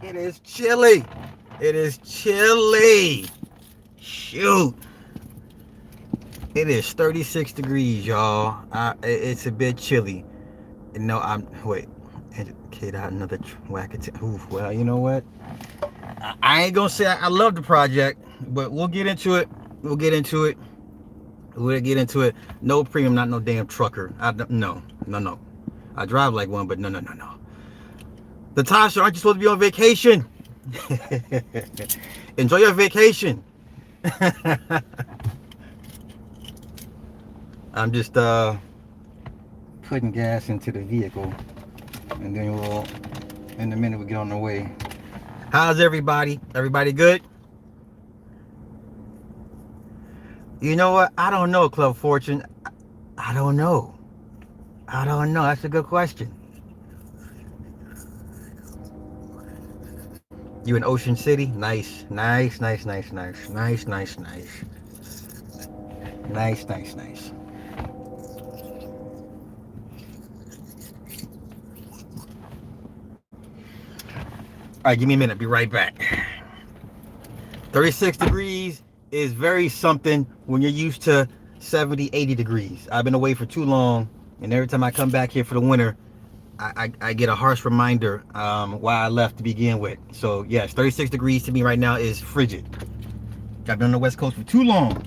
It is chilly. It is chilly. Shoot. It is 36 degrees, y'all. It's a bit chilly. No, wait. Educate out another whack. Well, you know what? I ain't gonna say I love the project, but we'll get into it. We'll get into it. We'll get into it. No premium, not no damn trucker. No. I drive like one, but no. Natasha, aren't you supposed to be on vacation? Enjoy your vacation. I'm just putting gas into the vehicle, and then in a minute we'll get on the way. How's everybody? Everybody good? You know what? I don't know, Club Fortune. I don't know. That's a good question. You in Ocean City? Nice. Nice. All right, give me a minute. Be right back. 36 degrees is very something when you're used to 70, 80 degrees. I've been away for too long, and every time I come back here for the winter, I get a harsh reminder why I left to begin with. So yes, 36 degrees to me right now is frigid. I've been on the West Coast for too long.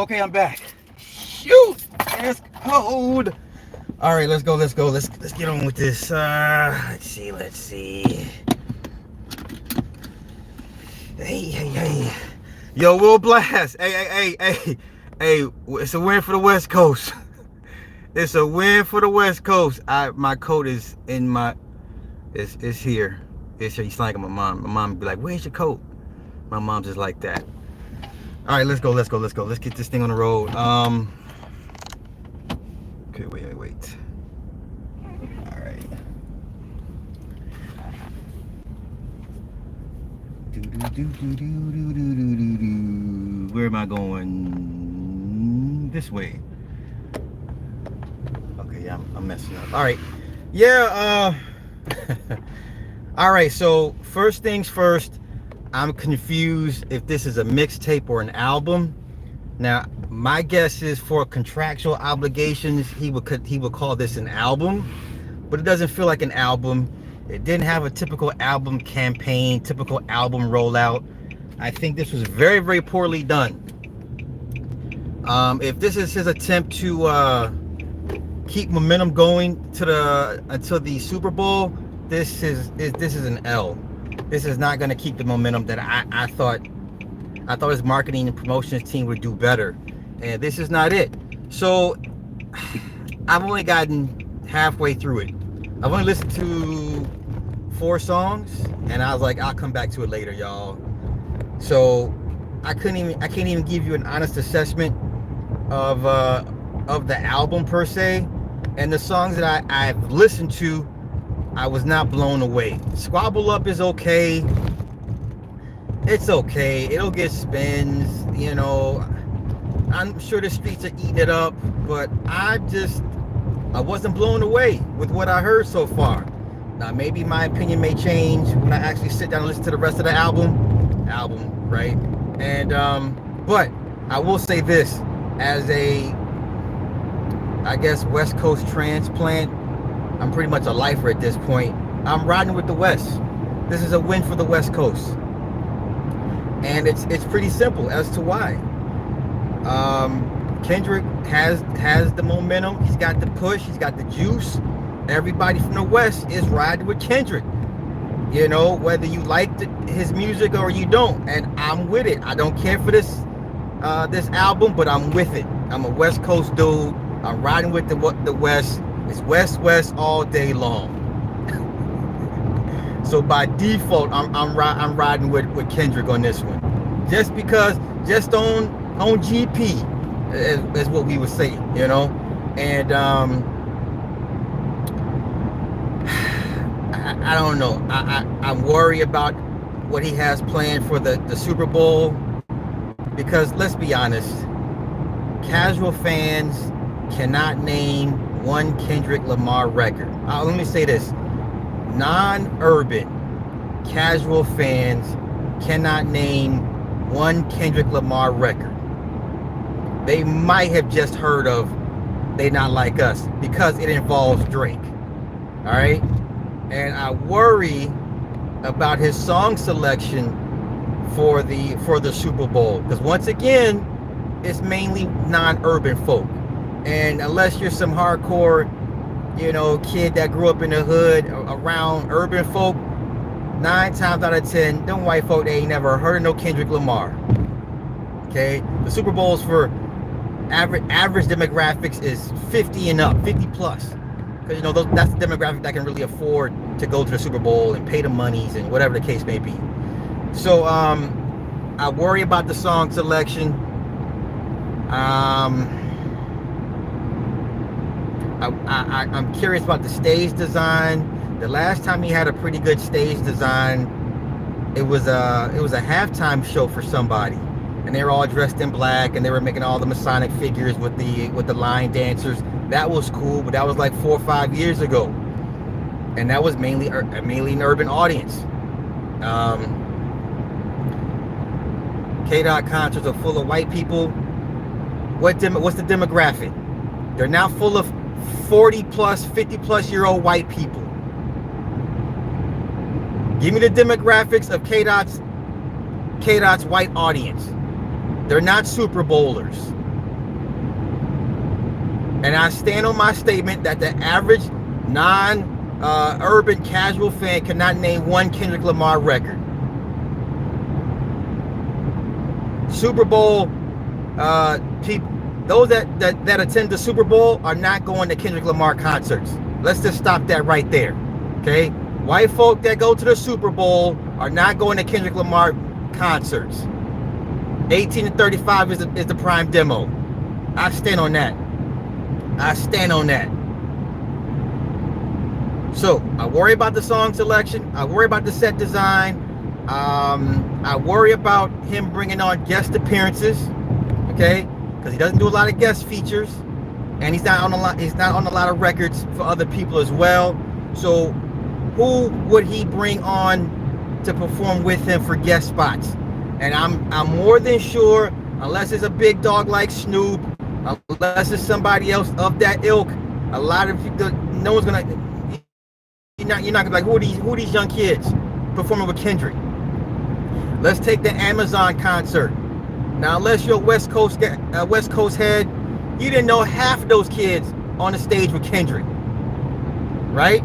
Okay, I'm back. Shoot, it's cold. All right, let's go. Let's get on with this. Let's see. Hey. Yo, Will Blast. Hey. It's a win for the West Coast. It's a win for the West Coast. My coat is in my. It's here. It's here. You sound like my mom. My mom would be like, "Where's your coat?" My mom's just like that. All right, let's go. Let's get this thing on the road. Okay, wait. All right. Where am I going? This way. Okay, yeah, I'm messing up. All right. Yeah, all right, so first things first, I'm confused if this is a mixtape or an album. Now, my guess is for contractual obligations, he would call this an album, but it doesn't feel like an album. It didn't have a typical album campaign, typical album rollout. I think this was very, very poorly done. If this is his attempt to keep momentum going until the Super Bowl, this is an L. This is not going to keep the momentum that I thought his marketing and promotions team would do better, and this is not it. So I've only gotten halfway through it. I've only listened to 4 songs, and I was like, I'll come back to it later, y'all. So I can't even give you an honest assessment of the album per se. And the songs that I've listened to, I was not blown away. Squabble Up is okay. It's okay. It'll get spins, you know. I'm sure the streets are eating it up, but I wasn't blown away with what I heard so far. Now, maybe my opinion may change when I actually sit down and listen to the rest of the album, right? And, but I will say this, as a, I guess, West Coast transplant, I'm pretty much a lifer at this point. I'm riding with the West. This is a win for the West Coast. And it's pretty simple as to why. Kendrick has the momentum. He's got the push. He's got the juice. Everybody from the West is riding with Kendrick. You know, whether you like his music or you don't. And I'm with it. I don't care for this album, but I'm with it. I'm a West Coast dude. I'm riding with the West. It's West all day long. So by default, I'm riding with Kendrick on this one, just because, just on GP, is what we would say, you know. And I don't know. I'm worried about what he has planned for the Super Bowl, because let's be honest, casual fans cannot name one Kendrick Lamar record. Let me say this. Non-urban casual fans cannot name one Kendrick Lamar record. They might have just heard of They Not Like Us because it involves Drake. All right? And I worry about his song selection for the Super Bowl, because once again, it's mainly non-urban folk. And unless you're some hardcore, you know, kid that grew up in the hood around urban folk, 9 times out of 10, them white folk, they ain't never heard of no Kendrick Lamar. Okay? The Super Bowl's for average demographics is 50 and up, 50 plus. Because, you know, that's the demographic that can really afford to go to the Super Bowl and pay the monies and whatever the case may be. So, I worry about the song selection. I'm curious about the stage design. The last time he had a pretty good stage design, it was a halftime show for somebody, and they were all dressed in black, and they were making all the Masonic figures with the line dancers. That was cool, but that was like 4 or 5 years ago, and that was mainly an urban audience. K-Dot concerts are full of white people. What's the demographic? They're now full of 40 plus, 50 plus year old white people. Give me the demographics of K-Dot's white audience. They're not Super Bowlers. And I stand on my statement that the average non-urban casual fan cannot name one Kendrick Lamar record. Super Bowl people, those that attend the Super Bowl are not going to Kendrick Lamar concerts. Let's just stop that right there. Okay? White folk that go to the Super Bowl are not going to Kendrick Lamar concerts. 18 to 35 is the prime demo. I stand on that. I stand on that. So I worry about the song selection. I worry about the set design. I worry about him bringing on guest appearances. Okay, because he doesn't do a lot of guest features, and he's not on a lot. He's not on a lot of records for other people as well. So who would he bring on to perform with him for guest spots? And I'm more than sure, unless it's a big dog like Snoop, unless it's somebody else of that ilk, a lot of people, no one's gonna. You're not gonna be like, who are these young kids performing with Kendrick? Let's take the Amazon concert. Now, unless you're a West Coast head, you didn't know half of those kids on the stage with Kendrick, right?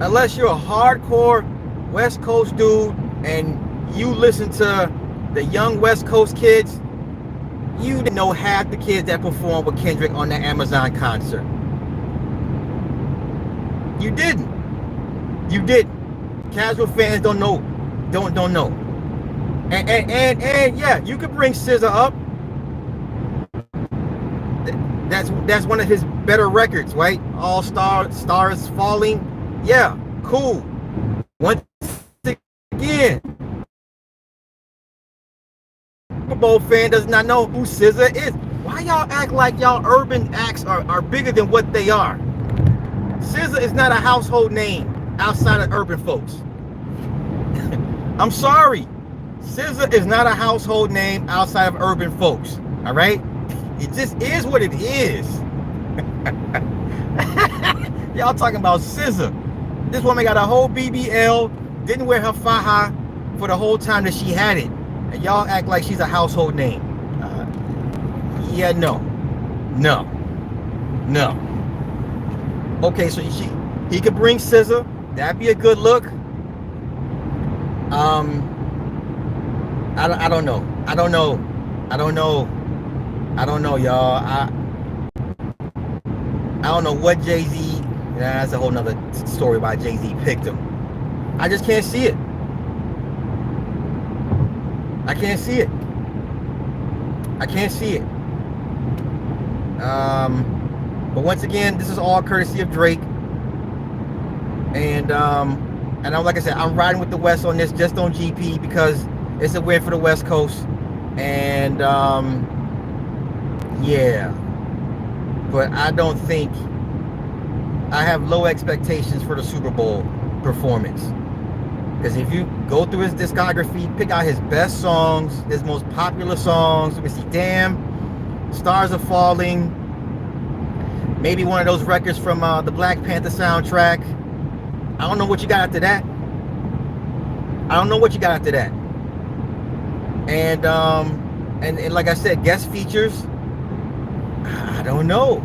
Unless you're a hardcore West Coast dude and you listen to the young West Coast kids, you didn't know half the kids that performed with Kendrick on the Amazon concert. You didn't. You didn't. Casual fans don't know. Don't know. And yeah, you could bring SZA up. That's one of his better records, right? All Stars Falling. Yeah, cool. Once again, Super Bowl fan does not know who SZA is. Why y'all act like y'all urban acts are bigger than what they are? SZA is not a household name outside of urban folks. I'm sorry. SZA is not a household name outside of urban folks. All right? It just is what it is. Y'all talking about SZA. This woman got a whole BBL, didn't wear her faja for the whole time that she had it. And y'all act like she's a household name. Yeah, no. Okay, so he could bring SZA. That'd be a good look. I don't know, y'all. I don't know what Jay-Z. That's a whole nother story why Jay-Z picked him. I just can't see it. I can't see it. But once again, this is all courtesy of Drake. And like I said, I'm riding with the West on this, just on GP, because it's a win for the West Coast. And yeah, but I don't think, I have low expectations for the Super Bowl performance. Because if you go through his discography, pick out his best songs, his most popular songs. Let me see, Damn, Stars Are Falling, maybe one of those records from the Black Panther soundtrack. I don't know what you got after that. And like I said, guest features, I don't know.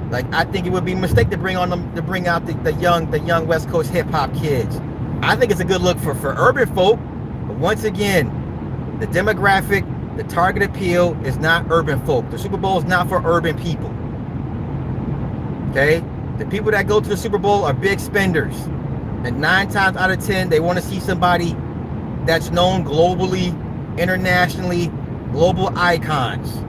Like, I think it would be a mistake to bring out the young West Coast hip hop kids. I think it's a good look for urban folk, but once again, the demographic, the target appeal is not urban folk. The Super Bowl is not for urban people. Okay? The people that go to the Super Bowl are big spenders. And 9 times out of 10, they want to see somebody that's known globally, internationally, global icons.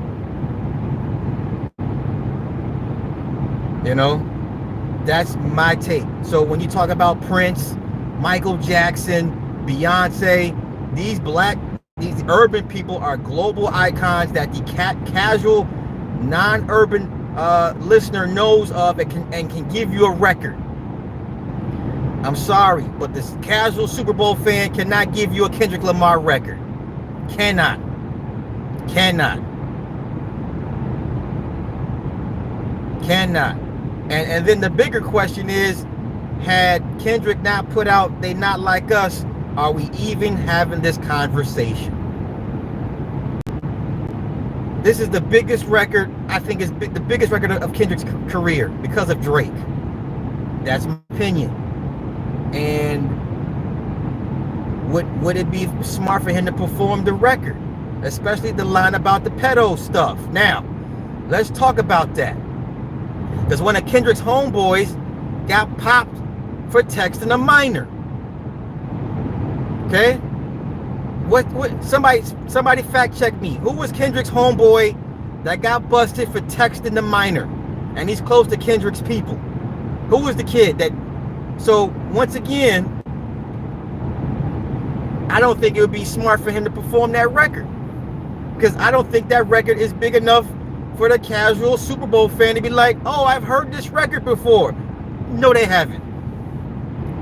You know? That's my take. So when you talk about Prince, Michael Jackson, Beyonce, these urban people are global icons that the casual, non-urban listener knows of and can give you a record. I'm sorry, but this casual Super Bowl fan cannot give you a Kendrick Lamar record. Cannot. And then the bigger question is, had Kendrick not put out They Not Like Us, are we even having this conversation? This is the biggest record, I think is the biggest record of Kendrick's career because of Drake. That's my opinion. And would it be smart for him to perform the record? Especially the line about the pedo stuff. Now, let's talk about that. Because one of Kendrick's homeboys got popped for texting a minor. Okay? What somebody fact check me. Who was Kendrick's homeboy that got busted for texting the minor? And he's close to Kendrick's people. Who was the kid that? So once again, I don't think it would be smart for him to perform that record. Because I don't think that record is big enough for the casual Super Bowl fan to be like, oh, I've heard this record before. No, they haven't.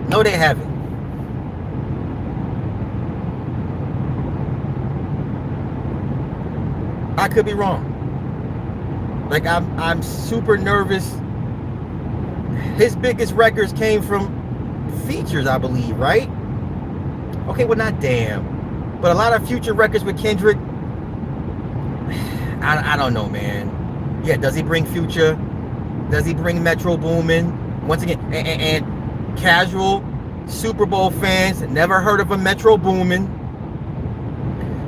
No, they haven't. I could be wrong. Like, I'm super nervous. His biggest records came from features, I believe, right? Okay, well, not damn. But a lot of future records with Kendrick, I don't know, man. Yeah, does he bring Future? Does he bring Metro Boomin? Once again, and casual Super Bowl fans never heard of a Metro Boomin.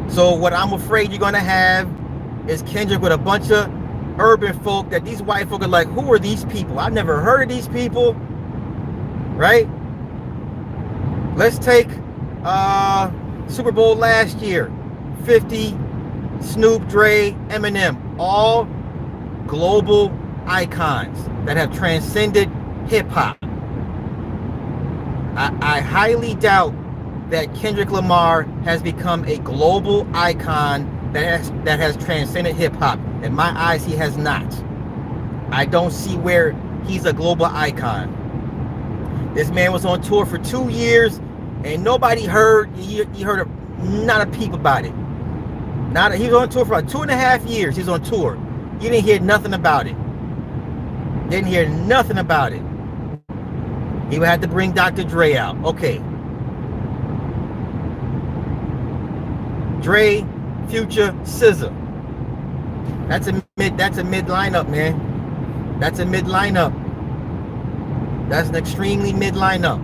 So what I'm afraid you're gonna have is Kendrick with a bunch of urban folk that these white folk are like, who are these people? I've never heard of these people, right? Let's take Super Bowl last year, 50, Snoop, Dre, Eminem, all global icons that have transcended hip-hop. I highly doubt that Kendrick Lamar has become a global icon that has transcended hip-hop. In my eyes, he has not. I don't see where he's a global icon. This man was on tour for 2 years, and nobody heard. He heard not a peep about it. He was on tour for like 2.5 years. He's on tour. You didn't hear nothing about it. Didn't hear nothing about it. He would have to bring Dr. Dre out. Okay. Dre, Future, SZA. That's a mid lineup, man. That's a mid lineup. That's an extremely mid lineup.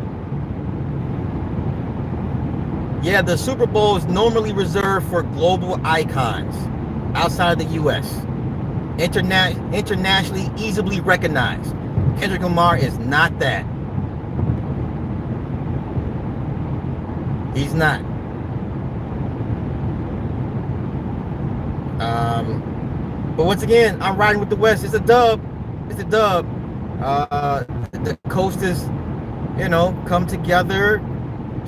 Yeah, the Super Bowl is normally reserved for global icons outside of the U.S. Internationally easily recognized. Kendrick Lamar is not that. He's not. But once again, I'm riding with the West. It's a dub. It's a dub. The coasters, come together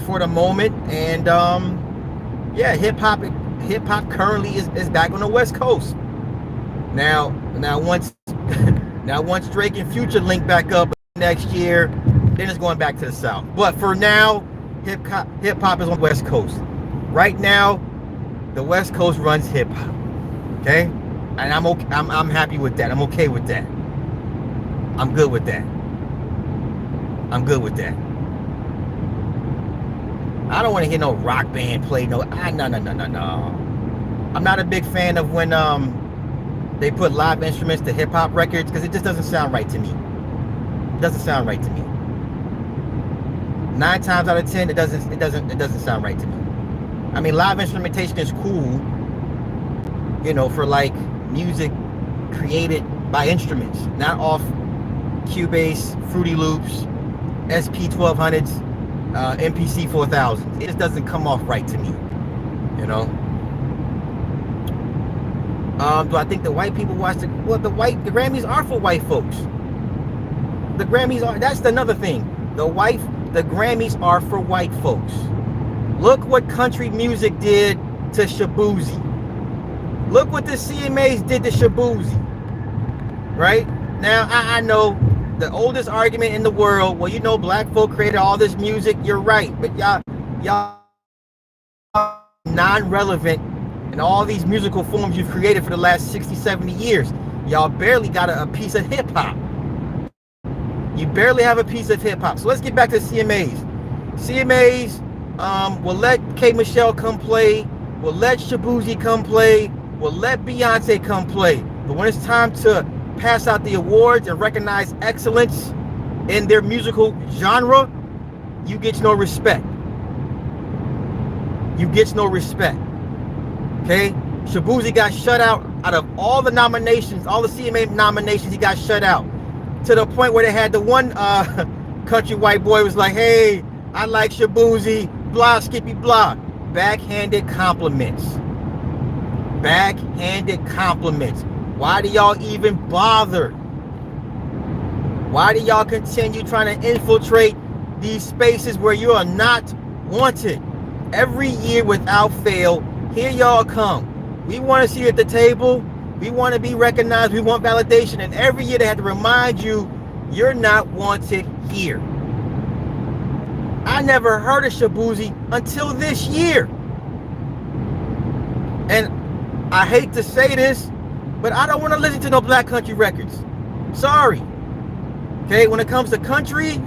for the moment, and yeah, hip hop currently is back on the West Coast. Now once Drake and Future link back up next year, then it's going back to the South. But for now, hip hop is on the West Coast. Right now, the West Coast runs hip hop. Okay, and I'm okay. I'm happy with that. I'm okay with that. I'm good with that. I'm good with that. I don't want to hear no rock band play. No. I'm not a big fan of when they put live instruments to hip hop records, because it just doesn't sound right to me. It doesn't sound right to me. 9 times out of 10, it doesn't sound right to me. I mean, live instrumentation is cool, for like music created by instruments, not off Cubase, Fruity Loops, SP 1200s, MPC 4000s. It just doesn't come off right to me, Do I think the white people watch the Grammys are for white folks. The Grammys are, that's another thing. The Grammys are for white folks. Look what country music did to Shaboozey. Look what the CMAs did to Shaboozey. Right? Now, I know the oldest argument in the world, well, black folk created all this music. You're right. But y'all non-relevant in all these musical forms you've created for the last 60, 70 years. Y'all barely got a piece of hip-hop. You barely have a piece of hip-hop. So let's get back to the CMAs. CMAs will let K. Michelle come play. Will let Shaboozey come play. will let Beyonce come play. But when it's time to pass out the awards and recognize excellence in their musical genre, you get no respect. You get no respect. Okay? Shaboozey got shut out of all the nominations, all the CMA nominations, he got shut out. To the point where they had the one country white boy was like, hey, I like Shaboozey, blah, skippy, blah. Backhanded compliments. Backhanded compliments. Why do y'all even bother? Why do y'all continue trying to infiltrate these spaces where you are not wanted? Every year without fail, here y'all come. We want to see you at the table. We want to be recognized. We want validation. And every year they have to remind you, you're not wanted here. I never heard of Shaboozey until this year. And I hate to say this, but I don't want to listen to no black country records. Sorry. Okay, when it comes to country,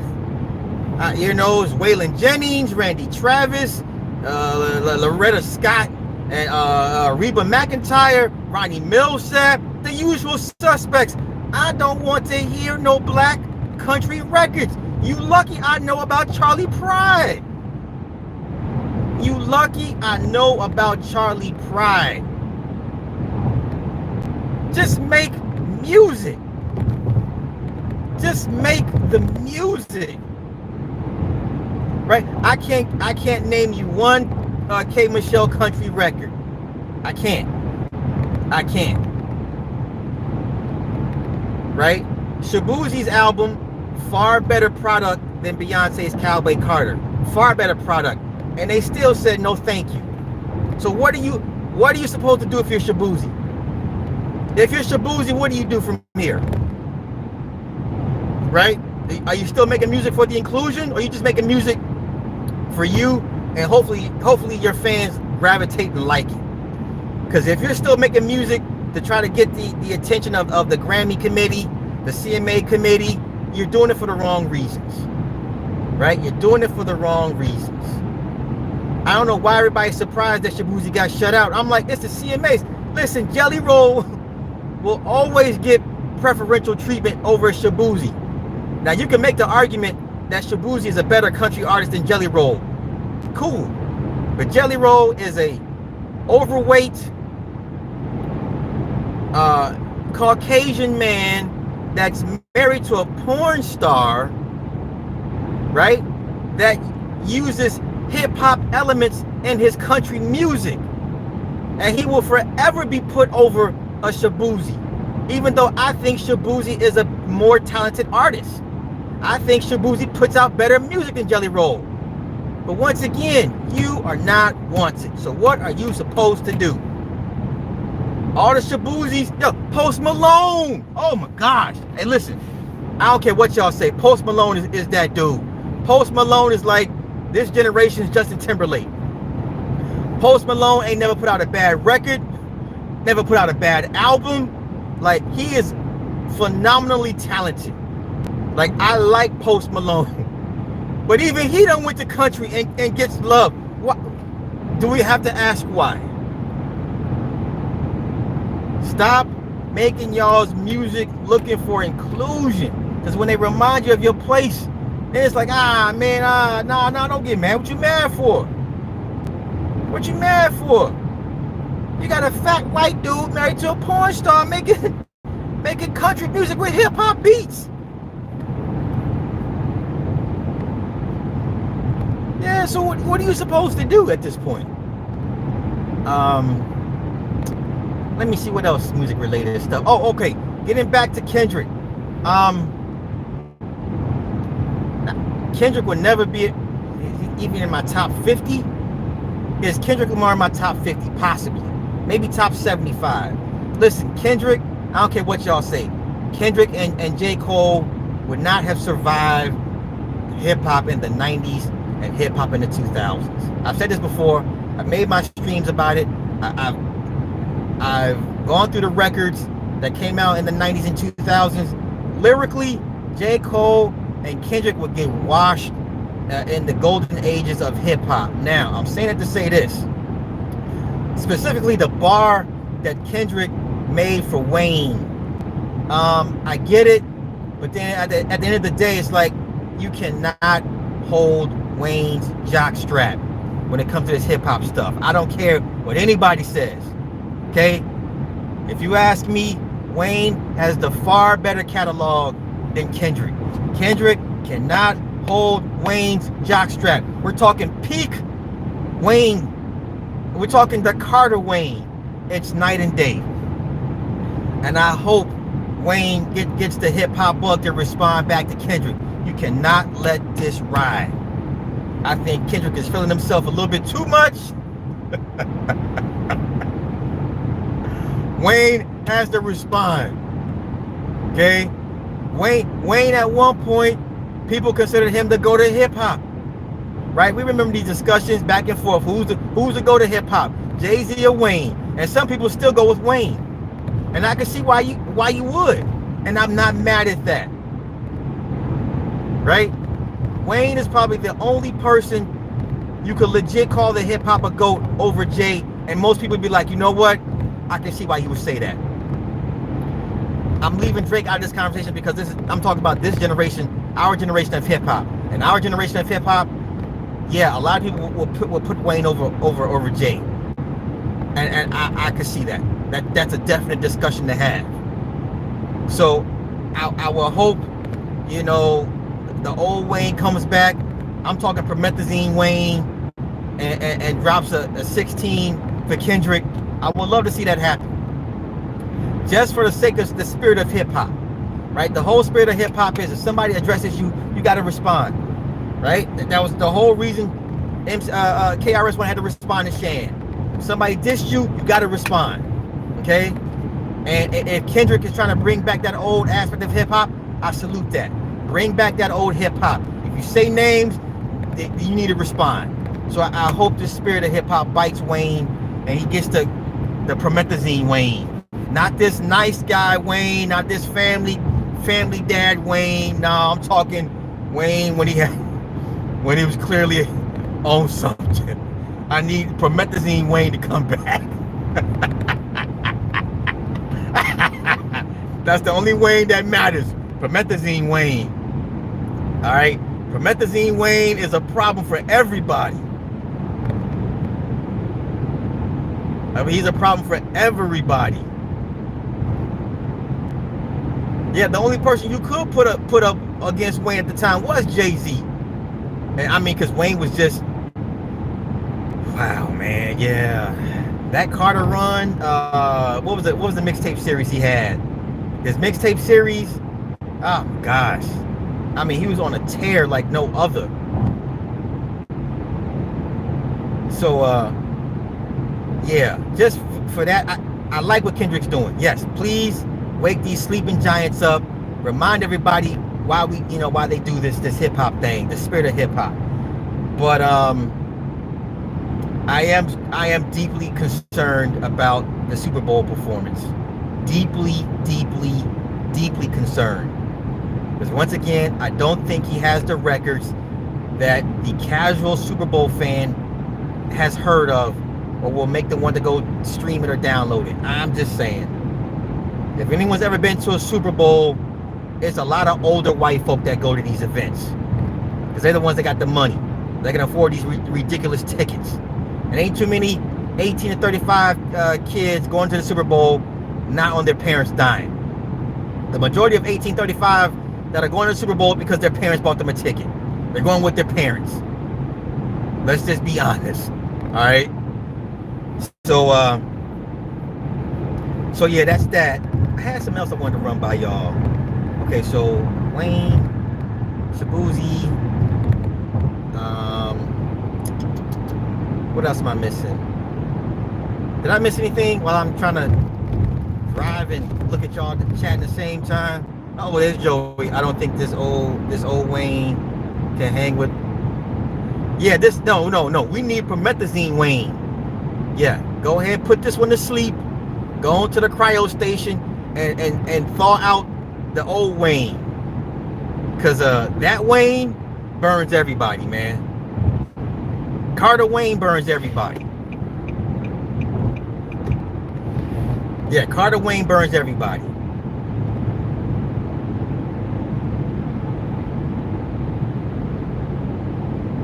it's Waylon Jennings, Randy Travis, Loretta Scott, and Reba McEntire, Ronnie Millsap, the usual suspects. I don't want to hear no black country records. You lucky I know about Charlie Pride. You lucky I know about Charlie Pride. Just make music. Just make the music. Right? I can't name you one K. Michelle country record. I can't. Right? Shaboozey's album, far better product than Beyonce's Cowboy Carter. Far better product. And they still said no thank you. So what are you supposed to do if you're Shaboozey? If you're Shaboozey, what do you do from here? Right? Are you still making music for the inclusion, or are you just making music for you and hopefully your fans gravitate and like it? Because if you're still making music to try to get the attention of the Grammy committee, the CMA committee, you're doing it for the wrong reasons. Right? You're doing it for the wrong reasons. I don't know why everybody's surprised that Shaboozey got shut out. I'm like, it's the CMAs. Listen, Jelly Roll will always get preferential treatment over Shaboozey. Now, you can make the argument that Shaboozey is a better country artist than Jelly Roll. Cool. But Jelly Roll is a overweight Caucasian man that's married to a porn star, right? That uses hip-hop elements in his country music. And he will forever be put over a Shaboozey. Even though I think Shaboozey is a more talented artist. I think Shaboozey puts out better music than Jelly Roll. But once again, you are not wanted. So what are you supposed to do? All the Shaboozies, yo, Post Malone. Oh my gosh. Hey, listen, I don't care what y'all say. Post Malone is that dude. Post Malone is like this generation's Justin Timberlake. Post Malone ain't never put out a bad record, never put out a bad album. Like, he is phenomenally talented. Like, I like Post Malone. But even he done went to country and gets love. What? Do we have to ask why? Stop making y'all's music looking for inclusion. Because when they remind you of your place, then it's like, nah, don't get mad. What you mad for? What you mad for? You got a fat white dude married to a porn star making country music with hip-hop beats. Yeah, so what are you supposed to do at this point? Let me see what else music related stuff. Oh, okay. Getting back to Kendrick. Kendrick would never be even in my top 50. Is Kendrick Lamar in my top 50? Possibly. Maybe top 75. Listen, Kendrick, I don't care what y'all say. Kendrick and J. Cole would not have survived hip-hop in the 90s and hip-hop in the 2000s. I've said this before. I've made my streams about it. I've gone through the records that came out in the 90s and 2000s. Lyrically, J. Cole and Kendrick would get washed in the golden ages of hip-hop. Now, I'm saying it to say this. Specifically, the bar that Kendrick made for Wayne. I get it, but then at the end of the day, it's like you cannot hold Wayne's jockstrap when it comes to this hip-hop stuff. I don't care what anybody says, okay? If you ask me, Wayne has the far better catalog than Kendrick. Kendrick cannot hold Wayne's jockstrap. We're talking peak Wayne. We're talking the Carter Wayne. It's night and day. And I hope Wayne gets the hip-hop bug to respond back to Kendrick. You cannot let this ride. I think Kendrick is feeling himself a little bit too much. Wayne has to respond. Okay? Wayne at one point, people considered him to go to hip-hop. Right? We remember these discussions back and forth. Who's to go to hip-hop? Jay-Z or Wayne? And some people still go with Wayne. And I can see why you would. And I'm not mad at that. Right? Wayne is probably the only person you could legit call the hip-hop a GOAT over Jay. And most people would be like, you know what? I can see why you would say that. I'm leaving Drake out of this conversation because I'm talking about this generation, our generation of hip-hop. And our generation of hip-hop, yeah, a lot of people will put Wayne over Jay. And I could see that. That's a definite discussion to have. So I will hope, you know, the old Wayne comes back. I'm talking promethazine Wayne and drops a 16 for Kendrick. I would love to see that happen. Just for the sake of the spirit of hip-hop. Right? The whole spirit of hip-hop is if somebody addresses you, you got to respond. Right? That was the whole reason KRS-One had to respond to Shan. If somebody dissed you, you got to respond. Okay? And if Kendrick is trying to bring back that old aspect of hip-hop, I salute that. Bring back that old hip-hop. If you say names, you need to respond. So I hope the spirit of hip-hop bites Wayne and he gets the promethazine Wayne. Not this nice guy Wayne, not this family dad Wayne. No, I'm talking Wayne when he was clearly on something. I need promethazine Wayne to come back. That's the only Wayne that matters. Promethazine Wayne. All right? Promethazine Wayne is a problem for everybody. I mean, he's a problem for everybody. Yeah, the only person you could put up against Wayne at the time was Jay-Z. And I mean, because Wayne was just, wow, man, yeah. That Carter run, what was the mixtape series he had? His mixtape series, oh my gosh. I mean, he was on a tear like no other. So, yeah, just for that, I like what Kendrick's doing. Yes, please wake these sleeping giants up. Remind everybody why they do this hip hop thing, the spirit of hip hop. But I am deeply concerned about the Super Bowl performance. Deeply concerned. Because once again, I don't think he has the records that the casual Super Bowl fan has heard of or will make them want to go stream it or download it. I'm just saying. If anyone's ever been to a Super Bowl, it's a lot of older white folk that go to these events. Because they're the ones that got the money. They can afford these ridiculous tickets. And ain't too many 18 to 35 kids going to the Super Bowl not on their parents' dime. The majority of 1835 that are going to the Super Bowl because their parents bought them a ticket. They're going with their parents. Let's just be honest. All right. So yeah, that's that. I had something else I wanted to run by y'all. Okay, so Wayne, Shabuzi, what else am I missing? Did I miss anything while I'm trying to drive and look at y'all chatting at the same time? Oh, there's Joey. I don't think this old Wayne can hang with. Yeah, no. We need promethazine Wayne. Yeah, go ahead, put this one to sleep. Go on to the cryo station and thaw out the old Wayne. Cause that Wayne burns everybody, man. Carter Wayne burns everybody. Yeah, Carter Wayne burns everybody.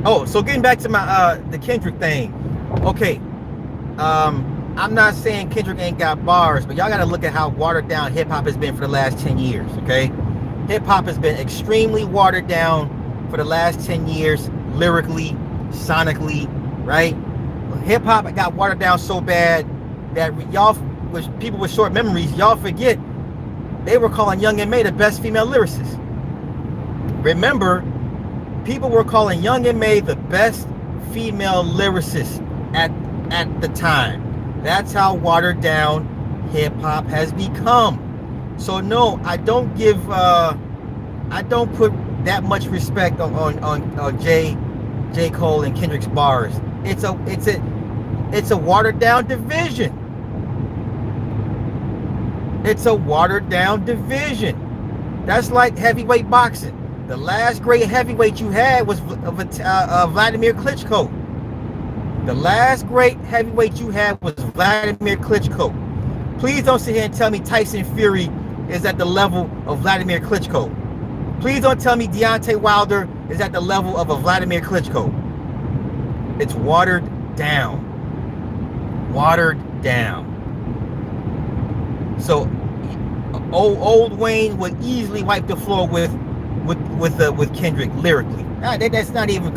Oh, so getting back to my the Kendrick thing. Okay. I'm not saying Kendrick ain't got bars, but y'all gotta look at how watered down hip hop has been for the last 10 years, okay? Hip hop has been extremely watered down for the last 10 years, lyrically, sonically, right? Hip hop got watered down so bad that y'all, people with short memories, y'all forget they were calling Young M.A the best female lyricist. Remember, people were calling Young M.A the best female lyricist at the time. That's how watered down hip hop has become. So no, I don't put that much respect on J. Cole and Kendrick's bars. It's a watered down division. It's a watered down division. That's like heavyweight boxing. The last great heavyweight you had was Vladimir Klitschko. The last great heavyweight you had was Vladimir Klitschko. Please don't sit here and tell me Tyson Fury is at the level of Vladimir Klitschko. Please don't tell me Deontay Wilder is at the level of a Vladimir Klitschko. It's watered down. Watered down. So old Wayne would easily wipe the floor with Kendrick lyrically. That's not even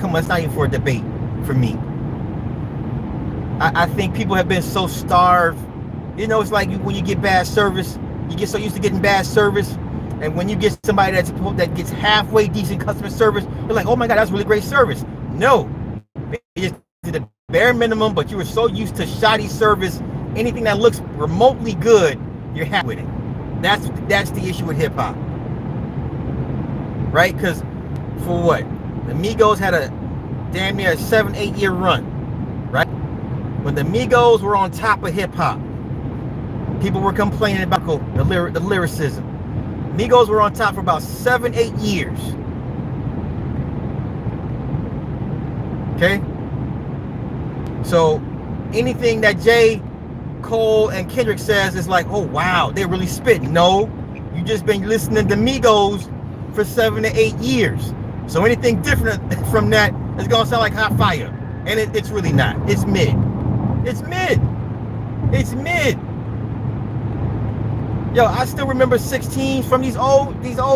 for a debate for me. I think people have been so starved. You know, it's like when you get bad service, you get so used to getting bad service, and when you get somebody that gets halfway decent customer service, you're like, oh my God, that's really great service. No, they just did the bare minimum, but you were so used to shoddy service, anything that looks remotely good, you're happy with it. That's the issue with hip hop, right? Because for what? The Migos had a damn near 7-8 year run, right? When the Migos were on top of hip hop, people were complaining about the lyricism. Migos were on top for about 7-8 years. Okay? So anything that J. Cole and Kendrick says is like, oh wow, they're really spitting. No, you just been listening to Migos for 7 to 8 years. So anything different from that is gonna sound like hot fire. And it's really not. It's mid. It's mid. It's mid. Yo, I still remember 16s from these old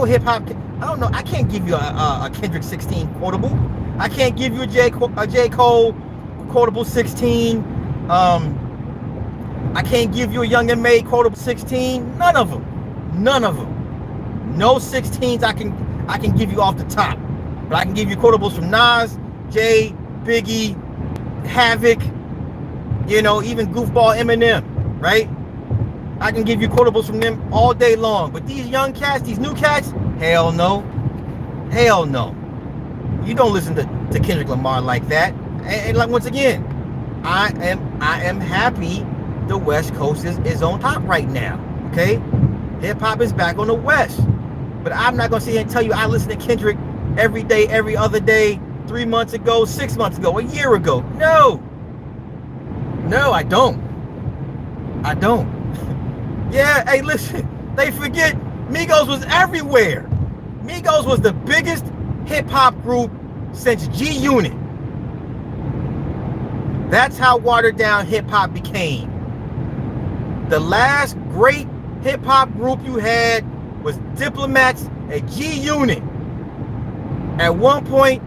hip hop. I don't know. I can't give you a Kendrick 16 quotable. I can't give you a J. Cole quotable 16. I can't give you a Young M.A quotable 16. None of them. None of them. No 16s I can give you off the top. But I can give you quotables from Nas, Jay, Biggie, Havoc, you know, even goofball Eminem, right? I can give you quotables from them all day long. But these young cats, these new cats, hell no. Hell no. You don't listen to Kendrick Lamar like that. And like, once again, I am happy the West Coast is on top right now. Okay? Hip hop is back on the West. But I'm not gonna sit here and tell you I listen to Kendrick every day, every other day, 3 months ago, 6 months ago, a year ago. No. No, I don't. I don't. Yeah, hey, listen, they forget Migos was everywhere. Migos was the biggest hip-hop group since G-Unit. That's how watered down hip-hop became. The last great hip-hop group you had was Diplomats and G-Unit. At one point,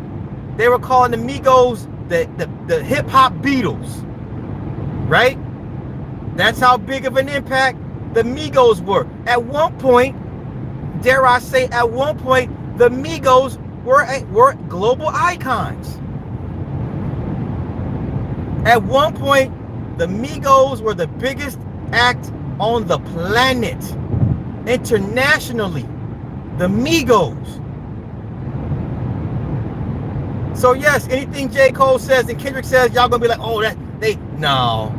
they were calling the Migos the hip-hop Beatles, right? That's how big of an impact the Migos were. At one point, dare I say, at one point, the Migos were global icons. At one point, the Migos were the biggest act on the planet. Internationally, the Migos. So yes, anything J. Cole says and Kendrick says, y'all gonna be like, oh, no.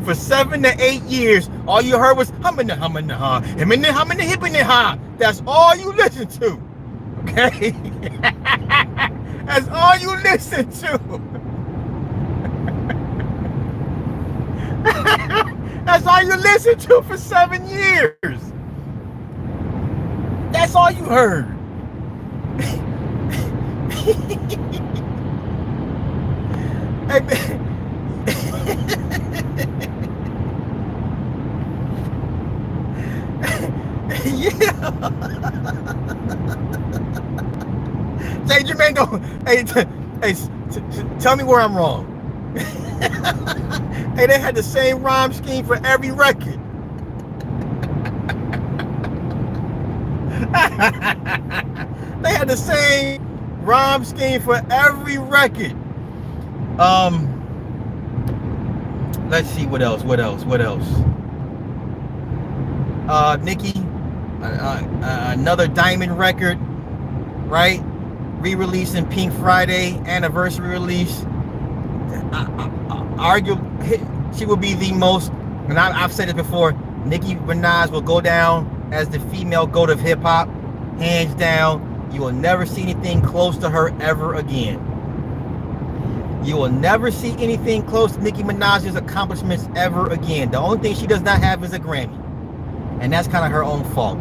For 7 to 8 years, all you heard was that's all you listened to. Okay? That's all you listen to. That's all you listened to for 7 years. That's all you heard. Yeah. Say, Jermaine, tell me where I'm wrong. Hey, they had the same rhyme scheme for every record. They had the same rhyme scheme for every record. Let's see what else. Nicki, another Diamond record, right? Re-releasing Pink Friday, anniversary release. Arguably, she will be the most, and I've said it before, Nicki Minaj will go down as the female goat of hip-hop, hands down. You will never see anything close to her ever again. You will never see anything close to Nicki Minaj's accomplishments ever again. The only thing she does not have is a Grammy. And that's kind of her own fault.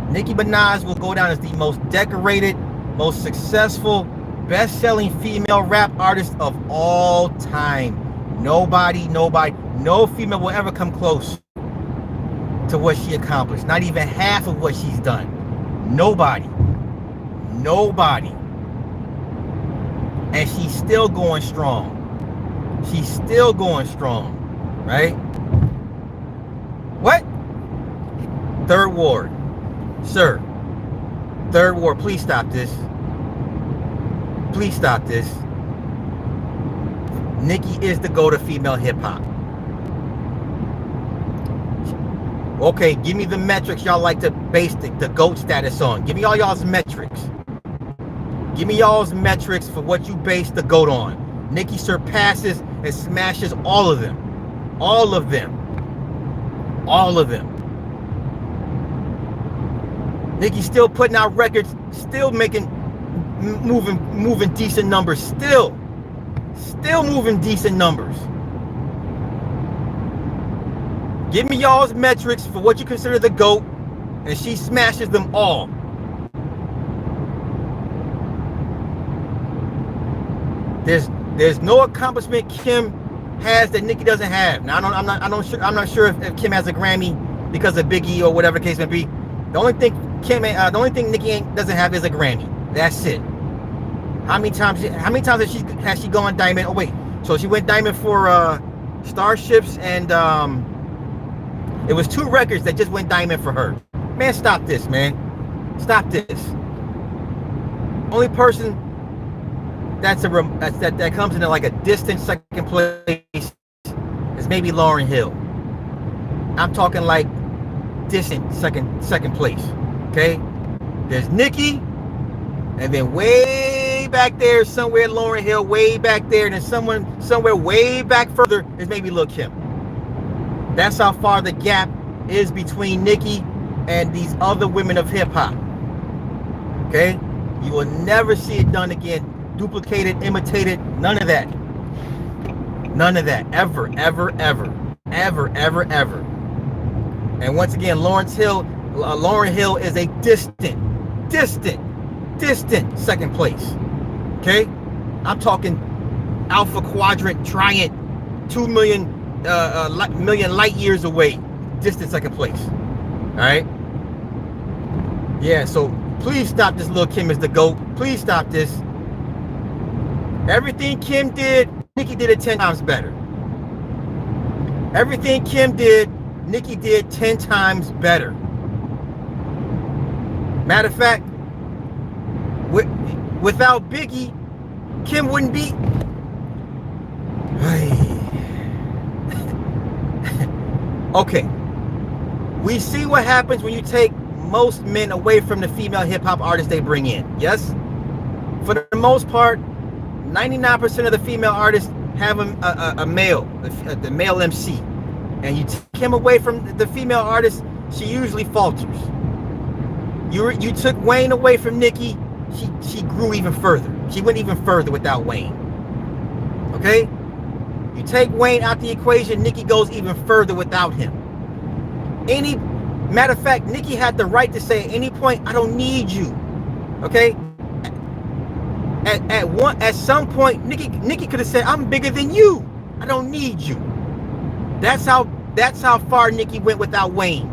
Nicki Minaj will go down as the most decorated, most successful, best-selling female rap artist of all time. No female will ever come close to what she accomplished. Not even half of what she's done. Nobody. And she's still going strong. Right? What? Third Ward. Sir. Third Ward, please stop this. Nicki is the GOAT of female hip-hop. Okay, give me the metrics y'all like to base the GOAT status on. Give me all y'all's metrics. Give me y'all's metrics for what you base the GOAT on. Nicki surpasses and smashes all of them. Nicki's still putting out records, still moving decent numbers, still moving decent numbers. Give me y'all's metrics for what you consider the GOAT, and she smashes them all. There's no accomplishment Kim has that Nicki doesn't have. Now I'm not sure if Kim has a Grammy because of Biggie or whatever the case may be. The only thing Nicki doesn't have is a Grammy. That's it. How many times has she gone diamond? Oh wait, so she went diamond for Starships, and it was 2 records that just went diamond for her. Man, stop this, man. Stop this. Only person that comes into like a distant second place is maybe Lauryn Hill. I'm talking like distant second place. Okay, there's Nicki, and then way back there somewhere Lauryn Hill, way back there, and then somewhere way back further is maybe Lil Kim. That's how far the gap is between Nicki and these other women of hip hop. Okay, you will never see it done again. Duplicated, imitated, none of that, ever. And once again, Lauryn Hill is a distant second place. Okay, I'm talking Alpha Quadrant, Triant, 2 million light years away, distant second place. All right, yeah. So please stop this. Lil Kim is the GOAT. Please stop this. Everything Kim did, Nicki did it 10 times better. Everything Kim did, Nicki did 10 times better. Matter of fact, without Biggie, Kim wouldn't be. Okay. We see what happens when you take most men away from the female hip-hop artists they bring in. Yes? For the most part, 99% of the female artists have a male, the male MC. And you take him away from the female artist, she usually falters. You took Wayne away from Nicki. She grew even further. She went even further without Wayne. Okay? You take Wayne out the equation, Nicki goes even further without him. Matter of fact, Nicki had the right to say at any point, I don't need you. Okay? At some point, Nicki could have said, I'm bigger than you. I don't need you. That's how far Nicki went without Wayne.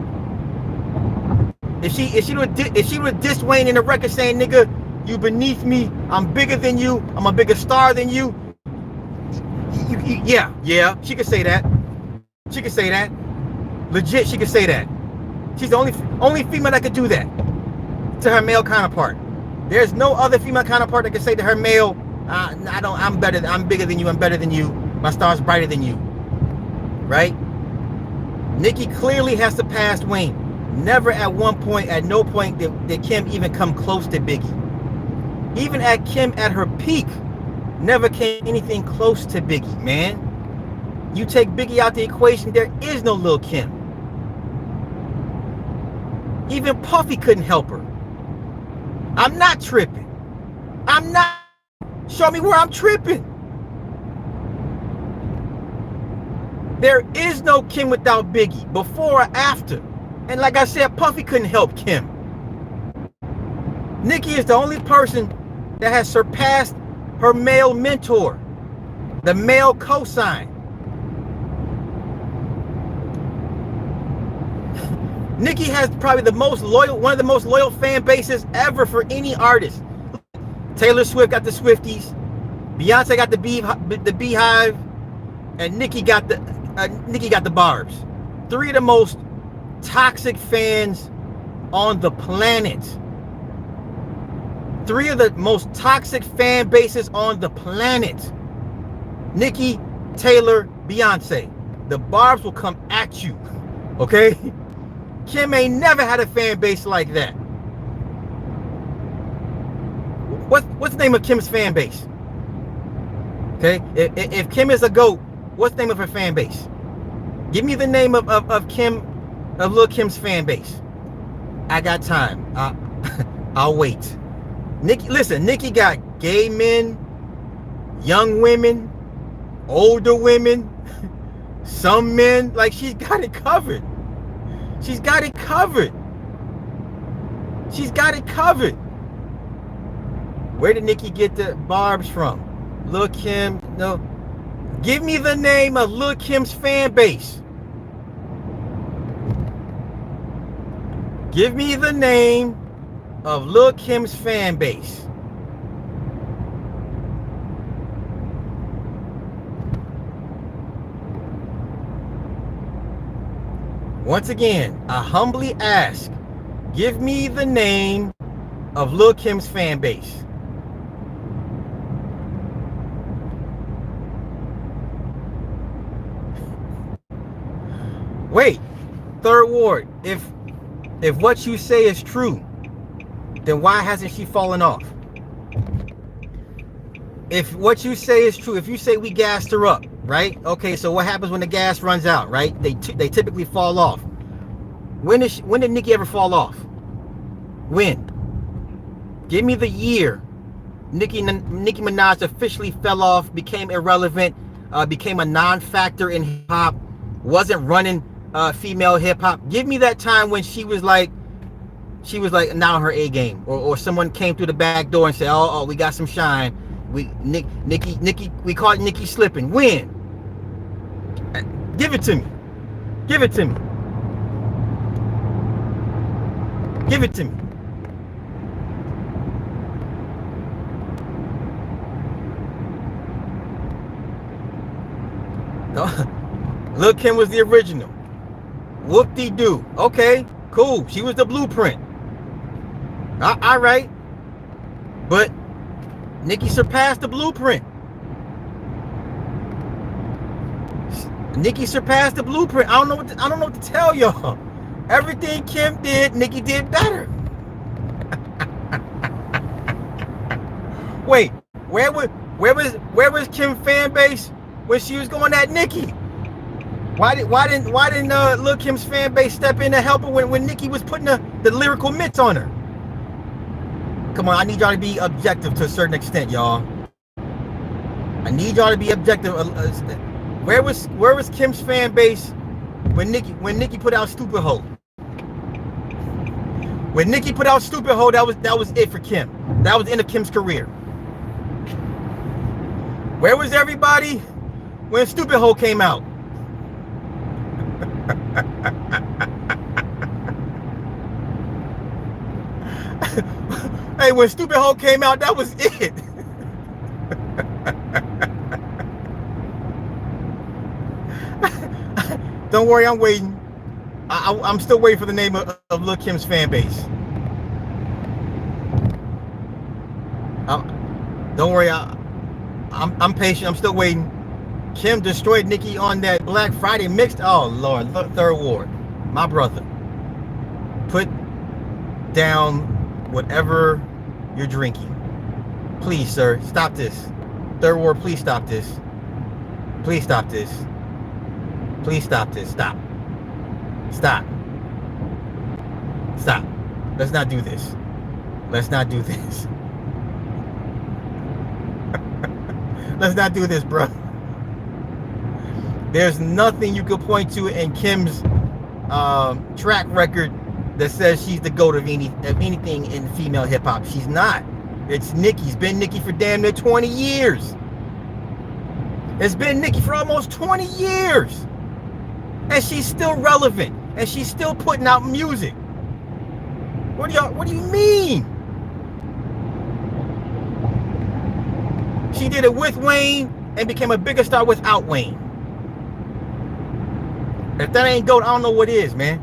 If she would have dissed Wayne in the record saying, nigga, you beneath me, I'm bigger than you, I'm a bigger star than you. Yeah, she could say that. She could say that. Legit, she could say that. She's the only female that could do that to her male counterpart. There's no other female counterpart that could say to her male, I'm bigger than you, I'm better than you, my star's brighter than you. Right? Nicki clearly has to pass Wayne. Never at no point did Kim even come close to Biggie. Even at Kim at her peak, never came anything close to Biggie, man. You take Biggie out the equation, there is no Lil Kim. Even Puffy couldn't help her. I'm not tripping. I'm not. Show me where I'm tripping. There is no Kim without Biggie, before or after. And like I said, Puffy couldn't help Kim. Nicki is the only person that has surpassed her male mentor, the male cosign. Nicki has probably one of the most loyal fan bases ever for any artist. Taylor Swift got the Swifties, Beyonce got the Beehive, and Nicki got the Barbs. Three of the most toxic fans on the planet. Three of the most toxic fan bases on the planet. Nicki, Taylor, Beyonce. The Barbs will come at you. Okay? Kim ain't never had a fan base like that. What's the name of Kim's fan base? Okay? If Kim is a GOAT, what's the name of her fan base? Give me the name of Lil Kim's fan base. I got time. I'll wait. Nicki got gay men, young women, older women, some men. Like, she's got it covered. She's got it covered. She's got it covered. Where did Nicki get the Barbs from? Lil Kim? No. Give me the name of Lil Kim's fan base. Give me the name of Lil Kim's fan base. Once again, I humbly ask, give me the name of Lil Kim's fan base. Wait, Third Ward, if what you say is true, then why hasn't she fallen off? If what you say is true, if you say we gassed her up, right? Okay, so what happens when the gas runs out, right? They typically fall off. When did Nicki ever fall off? When? Give me the year Nicki Minaj officially fell off, became irrelevant, became a non-factor in hip-hop, wasn't running female hip-hop. Give me that time when she was like now her A game, or someone came through the back door and said, oh, we got some shine. Nicki, we caught Nicki slipping. When? Give it to me. Give it to me. Give it to me. Lil Kim was the original. Whoop-de-doo. Okay, cool. She was the blueprint. All right. But Nicki surpassed the blueprint. Nicki surpassed the blueprint. I don't know what to tell y'all. Everything Kim did, Nicki did better. Wait, where was Kim fan base when she was going at Nicki? Why didn't Lil Kim's fan base step in to help her when Nicki was putting the lyrical mitts on her? Come on, I need y'all to be objective to a certain extent, y'all. I need y'all to be objective. Where was Kim's fan base when Nicki put out Stupid Ho? When Nicki put out Stupid Ho, that was it for Kim. That was the end of Kim's career. Where was everybody when Stupid Ho came out? Hey, when Stupid Ho came out, that was it. Don't worry, I'm waiting. I'm still waiting for the name of Lil Kim's fan base. Don't worry, I'm patient. I'm still waiting. Kim destroyed Nicki on that Black Friday mixed. Oh Lord, Third Ward, my brother. Put down whatever you're drinking. Please, sir, stop this. Third Ward, please stop this. Please stop this. Please stop this. Stop. Stop. Stop. Let's not do this. Let's not do this. Let's not do this, bro. There's nothing you could point to in Kim's track record that says she's the GOAT of anything in female hip hop. She's not. It's Nicki. It's been Nicki for damn near 20 years. It's been Nicki for almost 20 years. And she's still relevant. And she's still putting out music. What do you mean? She did it with Wayne and became a bigger star without Wayne. If that ain't GOAT, I don't know what is, man.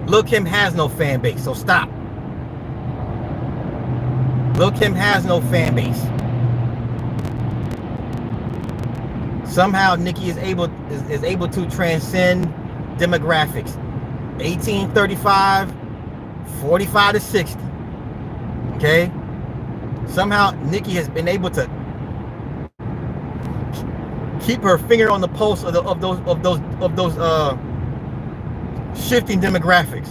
Lil Kim has no fan base, so stop. Lil Kim has no fan base. Somehow Nicki is able to transcend demographics. 1835, 45 to 60. Okay? Somehow Nicki has been able to keep her finger on the pulse of those shifting demographics.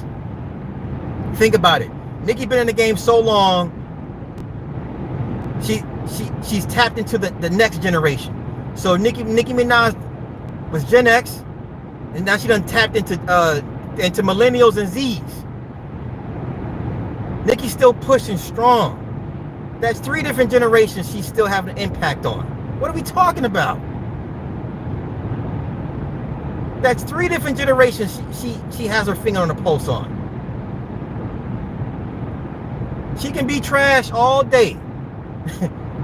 Think about it. Nicki been in the game so long. She's tapped into the next generation. So Nicki Minaj was Gen X, and now she done tapped into millennials and Zs. Nicki's still pushing strong. That's 3 different generations she's still having an impact on. What are we talking about? That's 3 different generations she has her finger on the pulse on. She can be trash all day.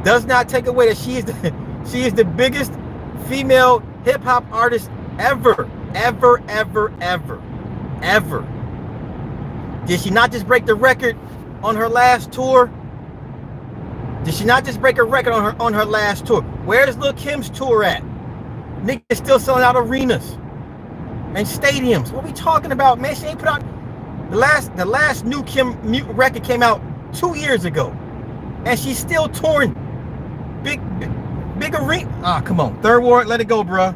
Does not take away that she is the biggest female hip hop artist ever. Did she not just break the record on her last tour? Did she not just break a record on her last tour? Where's Lil Kim's tour at? Nicki is still selling out arenas and stadiums. What are we talking about, man? She ain't put out the last new Kim record came out 2 years ago, and she's still touring big arena. Ah, come on, Third Ward, let it go, bro.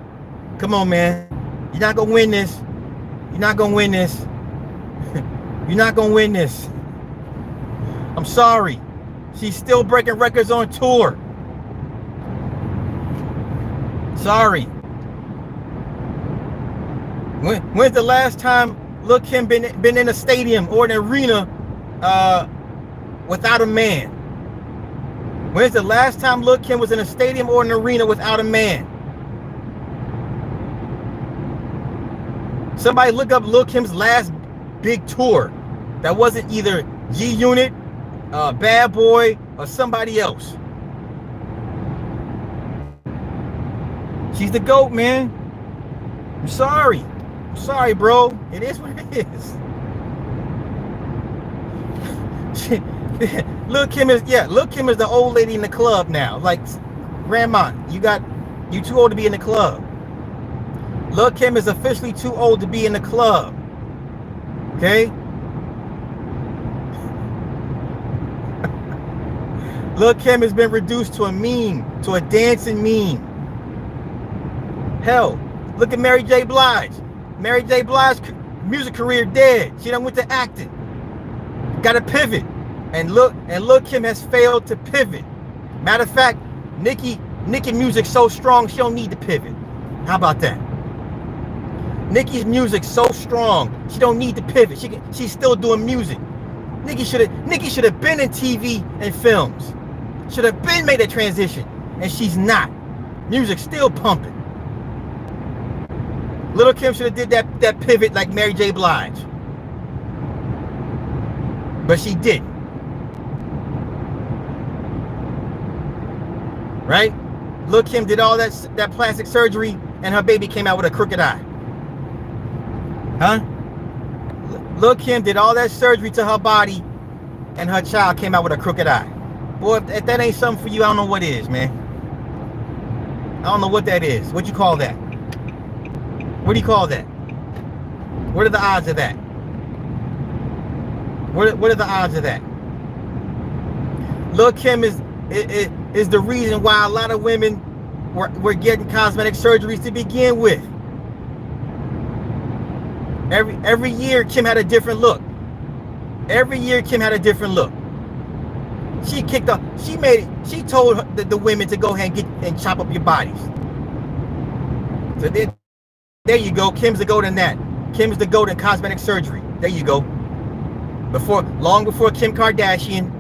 Come on, man. You're not gonna win this. You're not gonna win this. You're not gonna win this. I'm sorry. She's still breaking records on tour. Sorry. When's the last time Lil Kim been in a stadium or an arena without a man? When's the last time Lil Kim was in a stadium or an arena without a man? Somebody look up Lil Kim's last big tour. That wasn't either G Unit, Bad Boy, or somebody else. She's the GOAT, man. I'm sorry. I'm sorry, bro. It is what it is. Lil Kim is the old lady in the club now. Like, grandma, you too old to be in the club. Lil Kim is officially too old to be in the club. Okay? Lil Kim has been reduced to a meme, to a dancing meme. Hell, look at Mary J. Blige. Mary J. Blige's music career dead. She done went to acting. Got to pivot. And Lil Kim has failed to pivot. Matter of fact, Nicki music so strong she don't need to pivot. How about that? Nicki's music so strong she don't need to pivot. She's still doing music. Nicki should have been in TV and films. Should have been made a transition, and she's not. Music still pumping. Lil Kim should have did that pivot like Mary J. Blige, but she didn't. Right? Lil Kim did all that plastic surgery, and her baby came out with a crooked eye. Huh? Lil Kim did all that surgery to her body, and her child came out with a crooked eye. Boy, if that ain't something for you, I don't know what is, man. I don't know what that is. What you call that? What do you call that? What are the odds of that? What are the odds of that? Lil Kim is the reason why a lot of women were getting cosmetic surgeries to begin with. Every year Kim had a different look. Every year Kim had a different look. She told the women to go ahead and chop up your bodies. So there you go. Kim's the goat in that. Kim's the goat in cosmetic surgery. There you go. Long before Kim Kardashian,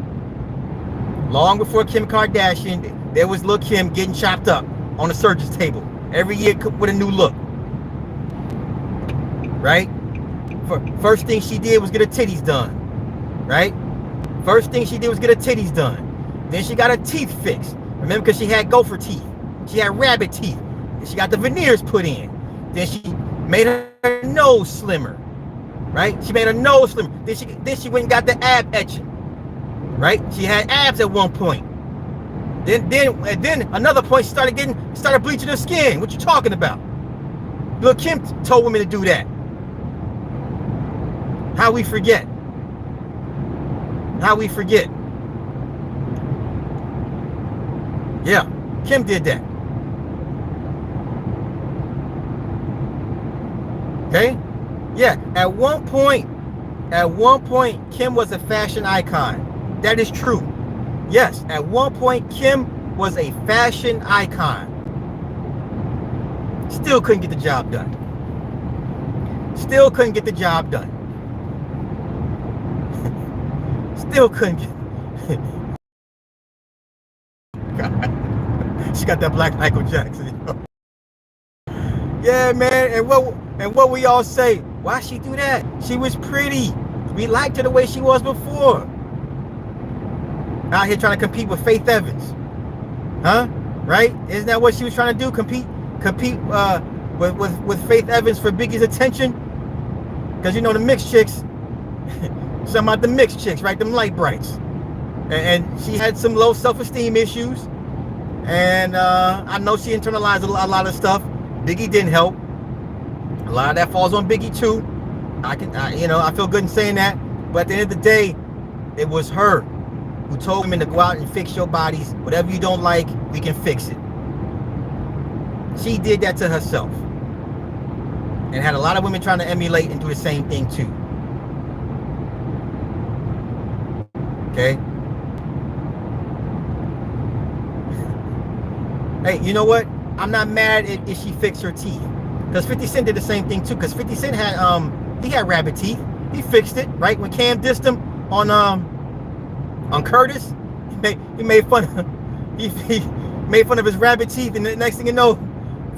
there was Lil Kim getting chopped up on the surgeon's table. Every year with a new look. Right? First thing she did was get her titties done. Right? First thing she did was get her titties done. Then she got her teeth fixed. Remember, because she had gopher teeth. She had rabbit teeth. And she got the veneers put in. Then she made her nose slimmer. Right? She made her nose slimmer. Then she went and got the ab etching. Right? She had abs at one point. Then another point she started bleaching her skin. What you talking about? Lil Kim told women to do that. How we forget? How we forget? Yeah, Kim did that. Okay? Yeah, at one point, Kim was a fashion icon. That is true. Yes, at one point, Kim was a fashion icon. Still couldn't get the job done. Still couldn't get the job done. Still couldn't get. She got that black Michael Jackson. Yeah, man. And what we all say? Why she do that? She was pretty. We liked her the way she was before. Out here trying to compete with Faith Evans, huh? Right? Isn't that what she was trying to do? Compete with Faith Evans for Biggie's attention? Because you know the mixed chicks. Some about the mixed chicks, right? Them light brights. And she had some low self-esteem issues. And I know she internalized a lot of stuff. Biggie didn't help. A lot of that falls on Biggie too. I feel good in saying that. But at the end of the day, it was her who told women to go out and fix your bodies. Whatever you don't like, we can fix it. She did that to herself. And had a lot of women trying to emulate and do the same thing too. Okay? Hey, you know what? I'm not mad if she fixed her teeth. Because 50 Cent did the same thing too. Because 50 Cent had he had rabbit teeth. He fixed it, right? When Cam dissed him on Curtis, he made fun of his rabbit teeth, and the next thing you know,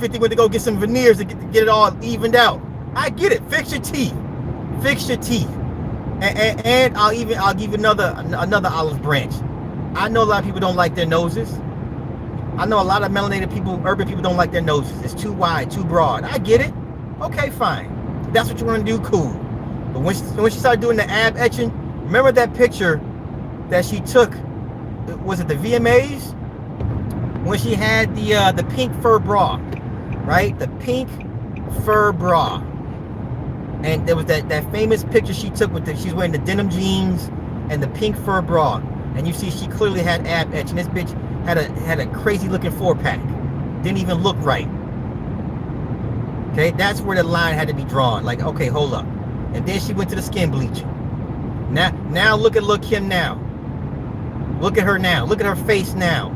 50 went to go get some veneers to get it all evened out. I get it. Fix your teeth. Fix your teeth. And I'll give you another olive branch. I know a lot of people don't like their noses. I know a lot of melanated people, urban people don't like their noses. It's too wide, too broad. I get it. Okay, fine. If that's what you want to do, cool. But when she started doing the ab etching, remember that picture that she took? Was it the VMAs? When she had the pink fur bra, right? The pink fur bra. And there was that famous picture she took with she's wearing the denim jeans and the pink fur bra. And you see she clearly had ab etching. This bitch had a crazy looking 4-pack. Didn't even look right. Okay, that's where the line had to be drawn. Like, okay, hold up. And then she went to the skin bleaching. Now look at Lil Kim now. Look at her now. Look at her face now.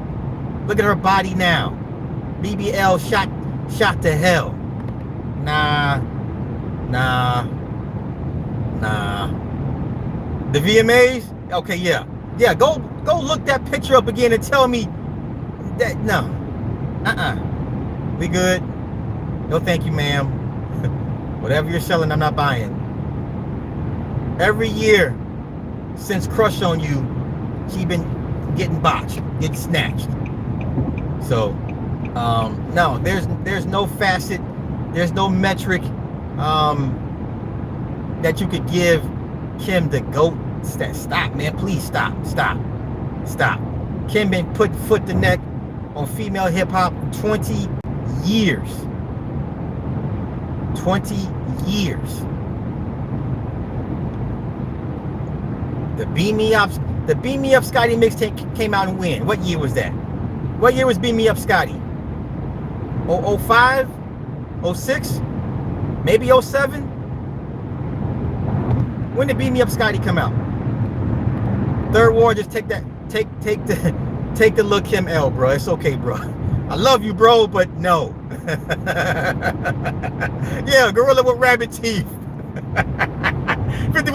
Look at her body now. BBL shot to hell. Nah. The VMAs? Okay, yeah. Yeah, go look that picture up again and tell me that no. We good. No thank you, ma'am. Whatever you're selling, I'm not buying. Every year since Crush on You, she been getting botched, getting snatched. So no, there's no facet, there's no metric that you could give Kim the GOAT. Stop, man, please stop. Kim been put foot to neck on female hip hop 20 years. 20 years. The Beam Me Up Scotty mixtape came out and when? What year was that? What year was Beam Me Up Scotty? 05? 06? Maybe 07? When did Beam Me Up Scotty come out? Third Ward, just take the Lil Kim L, bro. It's okay, bro. I love you, bro, but no. Yeah, gorilla with rabbit teeth. 50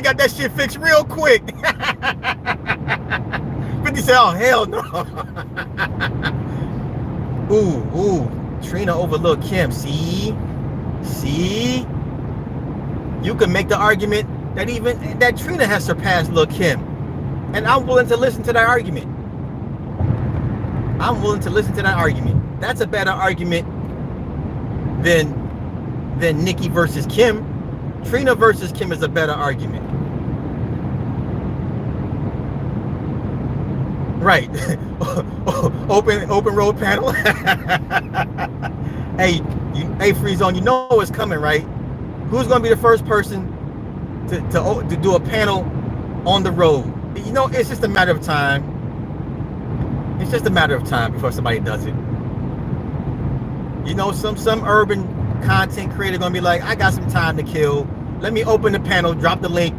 got that shit fixed real quick. 50 said, oh, hell no. Ooh. Trina over Lil Kim. See? You can make the argument that Trina has surpassed Lil Kim. And I'm willing to listen to that argument. That's a better argument than Nicki versus Kim. Trina versus Kim is a better argument. Right. open road panel. Hey, Free Zone, you know what's coming, right? Who's going to be the first person to do a panel on the road? You know, it's just a matter of time. It's just a matter of time before somebody does it. You know, some urban content creator going to be like, I got some time to kill. Let me open the panel, drop the link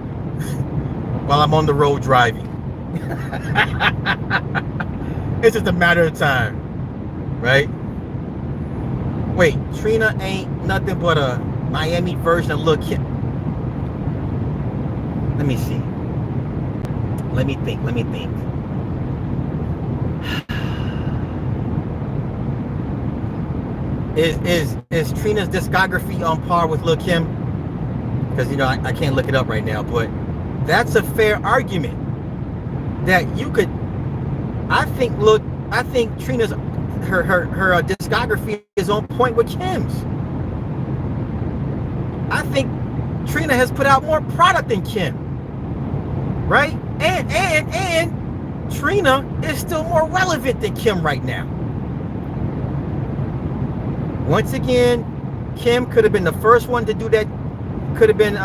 while I'm on the road driving. It's just a matter of time, right? Wait, Trina ain't nothing but a Miami version of Lil Kim. Let me see. Let me think. Is Trina's discography on par with Lil Kim? Because, you know, I can't look it up right now, but that's a fair argument that you could. I think Trina's her discography is on point with Kim's. I think Trina has put out more product than Kim, right? And Trina is still more relevant than Kim right now. Once again, Kim could have been the first one to do that. Could have been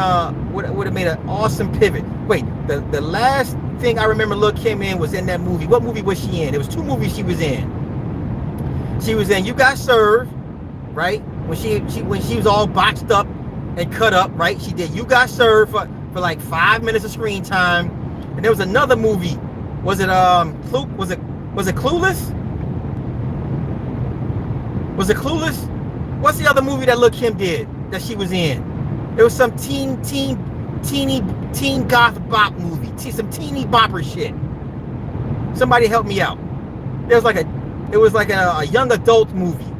would have made an awesome pivot. Wait, the last thing I remember Lil Kim in was in that movie. What movie was she in? There was two movies she was in. She was in You Got Served, right? When she was all boxed up and cut up, right? She did You Got Served for like 5 minutes of screen time. And there was another movie. Was it Clueless? Was it Clueless? What's the other movie that Lil Kim did that she was in? It was some teen goth bop movie. Some teeny bopper shit. Somebody help me out. It was like a young adult movie.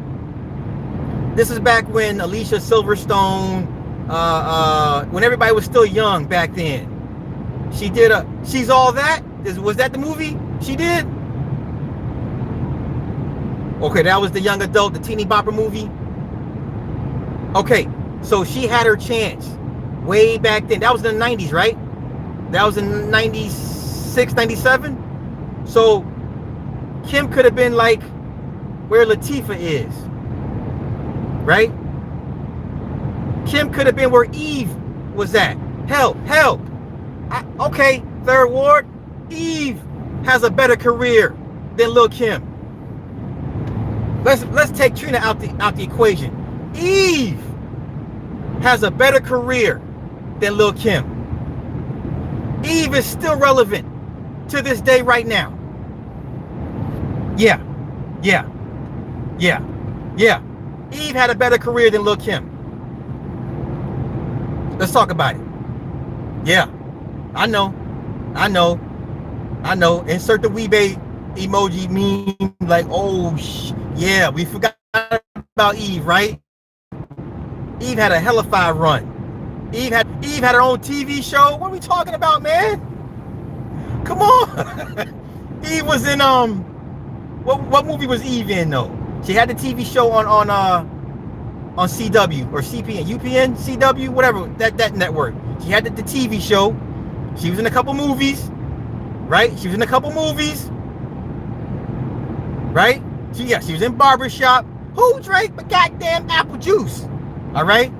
This is back when Alicia Silverstone, when everybody was still young back then. She did She's All That. Was that the movie she did? Okay, that was the young adult, the teeny bopper movie. Okay, so she had her chance way back then. That was in the 90s, right? That was in 96, 97. So Kim could have been like where Latifah is, right? Kim could have been where Eve was at. Hell. Okay, Third Ward, Eve has a better career than Lil Kim. Let's take Trina out the equation. Eve has a better career than Lil Kim. Eve is still relevant to this day right now. Yeah. Eve had a better career than Lil Kim. Let's talk about it. Yeah. I know. Insert the Weebay emoji meme like, oh, yeah, we forgot about Eve, right? Eve had a hellified run. Eve had her own TV show. What are we talking about, man? Come on. Eve was in what movie was Eve in though? She had the TV show on CW or CPN, UPN, CW, whatever that network. She had the TV show. She was in a couple movies, right? She was in a couple movies, right? She was in Barbershop. Who drank the goddamn apple juice? All right.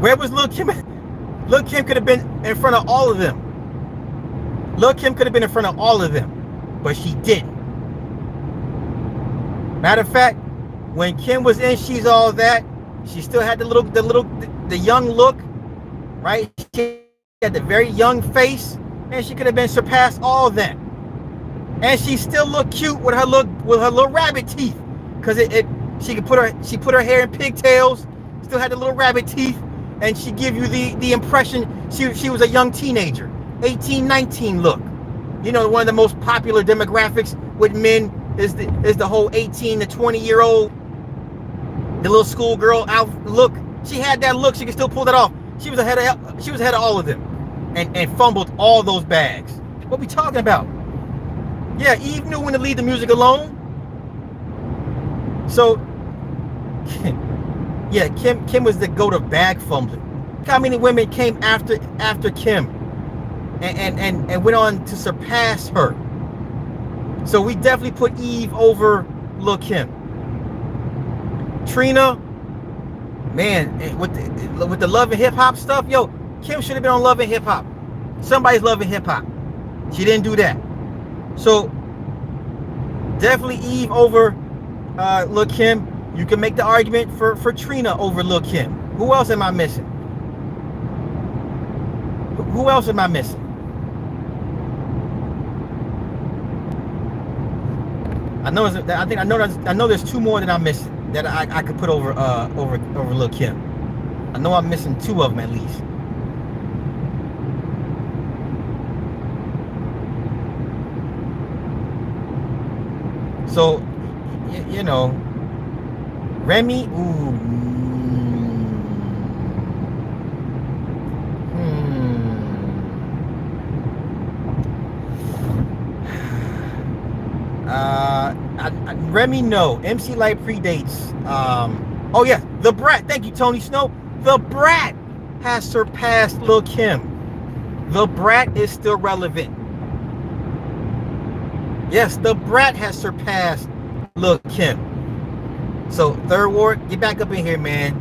Where was Lil Kim? Lil Kim could have been in front of all of them. Lil Kim could have been in front of all of them, but she didn't. Matter of fact, when Kim was in She's All That, she still had the young look, right? She had the very young face, and she could have been surpassed all that. And she still looked cute with her little rabbit teeth, because she put her hair in pigtails, still had the little rabbit teeth, and she give you the impression she was a young teenager, 18, 19 look. You know, one of the most popular demographics with men is the whole 18 to 20-year-old, the little schoolgirl out look. She had that look. She could still pull that off. She was ahead of all of them, and fumbled all those bags. What we talking about? Yeah, Eve knew when to leave the music alone. So, yeah, Kim was the goat of bag fumbling. Look how many women came after Kim, and went on to surpass her. So we definitely put Eve over Lil Kim. Trina, man, with the Love and Hip Hop stuff, yo, Kim should have been on Love and Hip Hop. Somebody's Love and Hip Hop. She didn't do that. So definitely Eve over Lil Kim. You can make the argument for Trina over Lil Kim. Who else am I missing? Who else am I missing? I know there's two more that I'm missing that I could put over Lil Kim. I know I'm missing two of them at least. So, you know, Remy, ooh. Remy, no. MC Lyte predates. Oh yeah, The Brat. Thank you, Tony Snow. The Brat has surpassed Lil Kim. The Brat is still relevant. Yes, The Brat has surpassed Lil Kim. So Third Ward, get back up in here, man.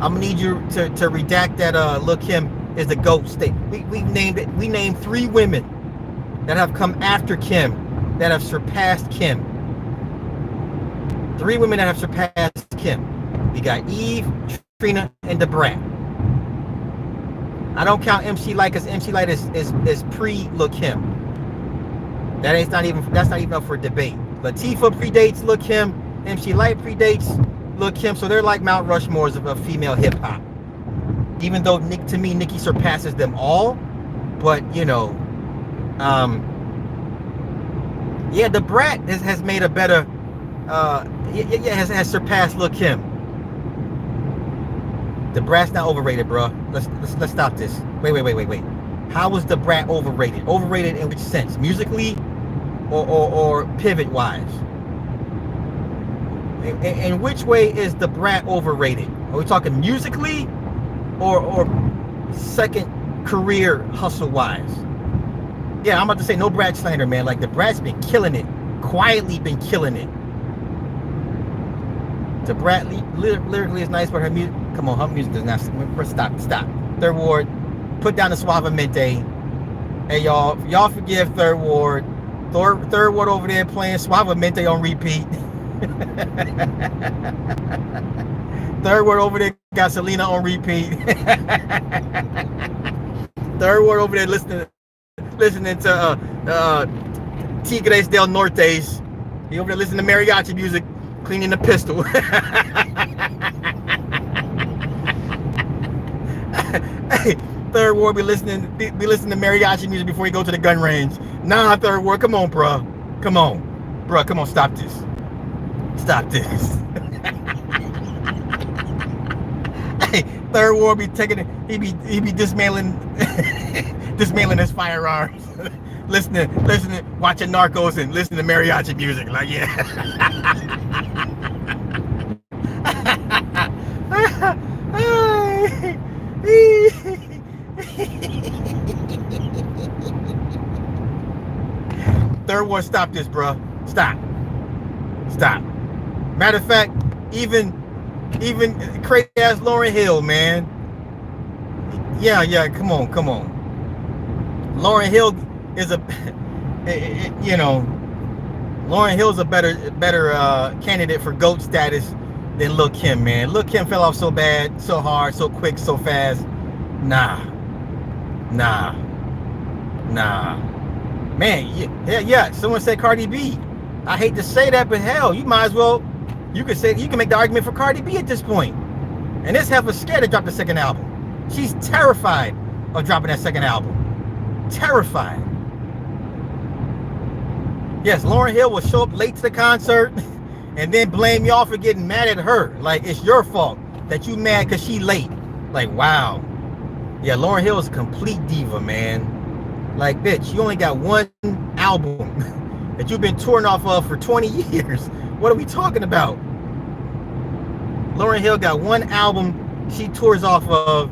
I'm gonna need you to redact that Lil Kim is the GOAT state. We named 3 women that have come after Kim that have surpassed Kim. 3 women that have surpassed Kim. We got Eve, Trina, and The Brat. I don't count MC Lyte because MC Lyte is pre Lil Kim. That's not even up for debate. Latifah predates Lil Kim. MC Lyte predates Lil Kim. So they're like Mount Rushmores of female hip hop. Even though to me Nicki surpasses them all, but you know, yeah, The Brat has made a better. Has surpassed Lil Kim. The Brat's not overrated, bro. Let's stop this. Wait. How was The Brat overrated? Overrated in which sense? Musically, or pivot wise? In which way is The Brat overrated? Are we talking musically, or second career hustle wise? Yeah, I'm about to say no Brat slander, man. Like The Brat's been killing it, quietly been killing it. The Brat lyrically is nice, but her music, come on, her music does not. Stop. Third Ward, put down the Suavemente. Hey y'all forgive Third Ward. Third Ward over there playing Suavemente on repeat. Third Ward over there got Selena on repeat. Third Ward over there listening to Tigres del Nortes. He over there listening to mariachi music, cleaning the pistol. Hey, Third Ward be listening to mariachi music before he go to the gun range. Nah, Third Ward, come on, bro. Come on, bro. Come on, stop this. Stop this. Hey, Third Ward be taking it. He be dismantling dismantling his firearms. listening, watching Narcos and listening to mariachi music. Like, yeah. Third Ward, stop this, bro. Stop. Matter of fact, even crazy ass Lauryn Hill, man. Yeah, come on. Lauryn Hill is a, Lauryn Hill's a better candidate for GOAT status than Lil Kim, man. Lil Kim fell off so bad, so hard, so quick, so fast. Nah. Man, yeah. Someone said Cardi B. I hate to say that, but hell, you might as well. You can make the argument for Cardi B at this point. And this heifer's scared to drop the second album. She's terrified of dropping that second album. Terrified. Yes, Lauryn Hill will show up late to the concert and then blame y'all for getting mad at her. Like, it's your fault that you mad because she late. Like, wow. Yeah, Lauryn Hill is a complete diva, man. Like, bitch, you only got one album that you've been touring off of for 20 years. What are we talking about? Lauryn Hill got one album she tours off of.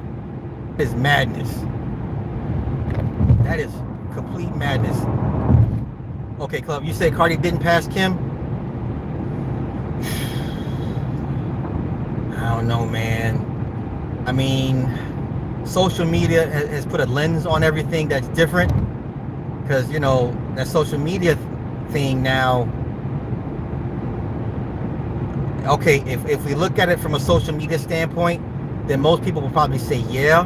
Is madness. That is complete madness. Okay, Club, you say Cardi didn't pass Kim? I don't know, man. I mean, social media has put a lens on everything that's different. Because, that social media thing now. Okay, if we look at it from a social media standpoint, then most people will probably say yeah.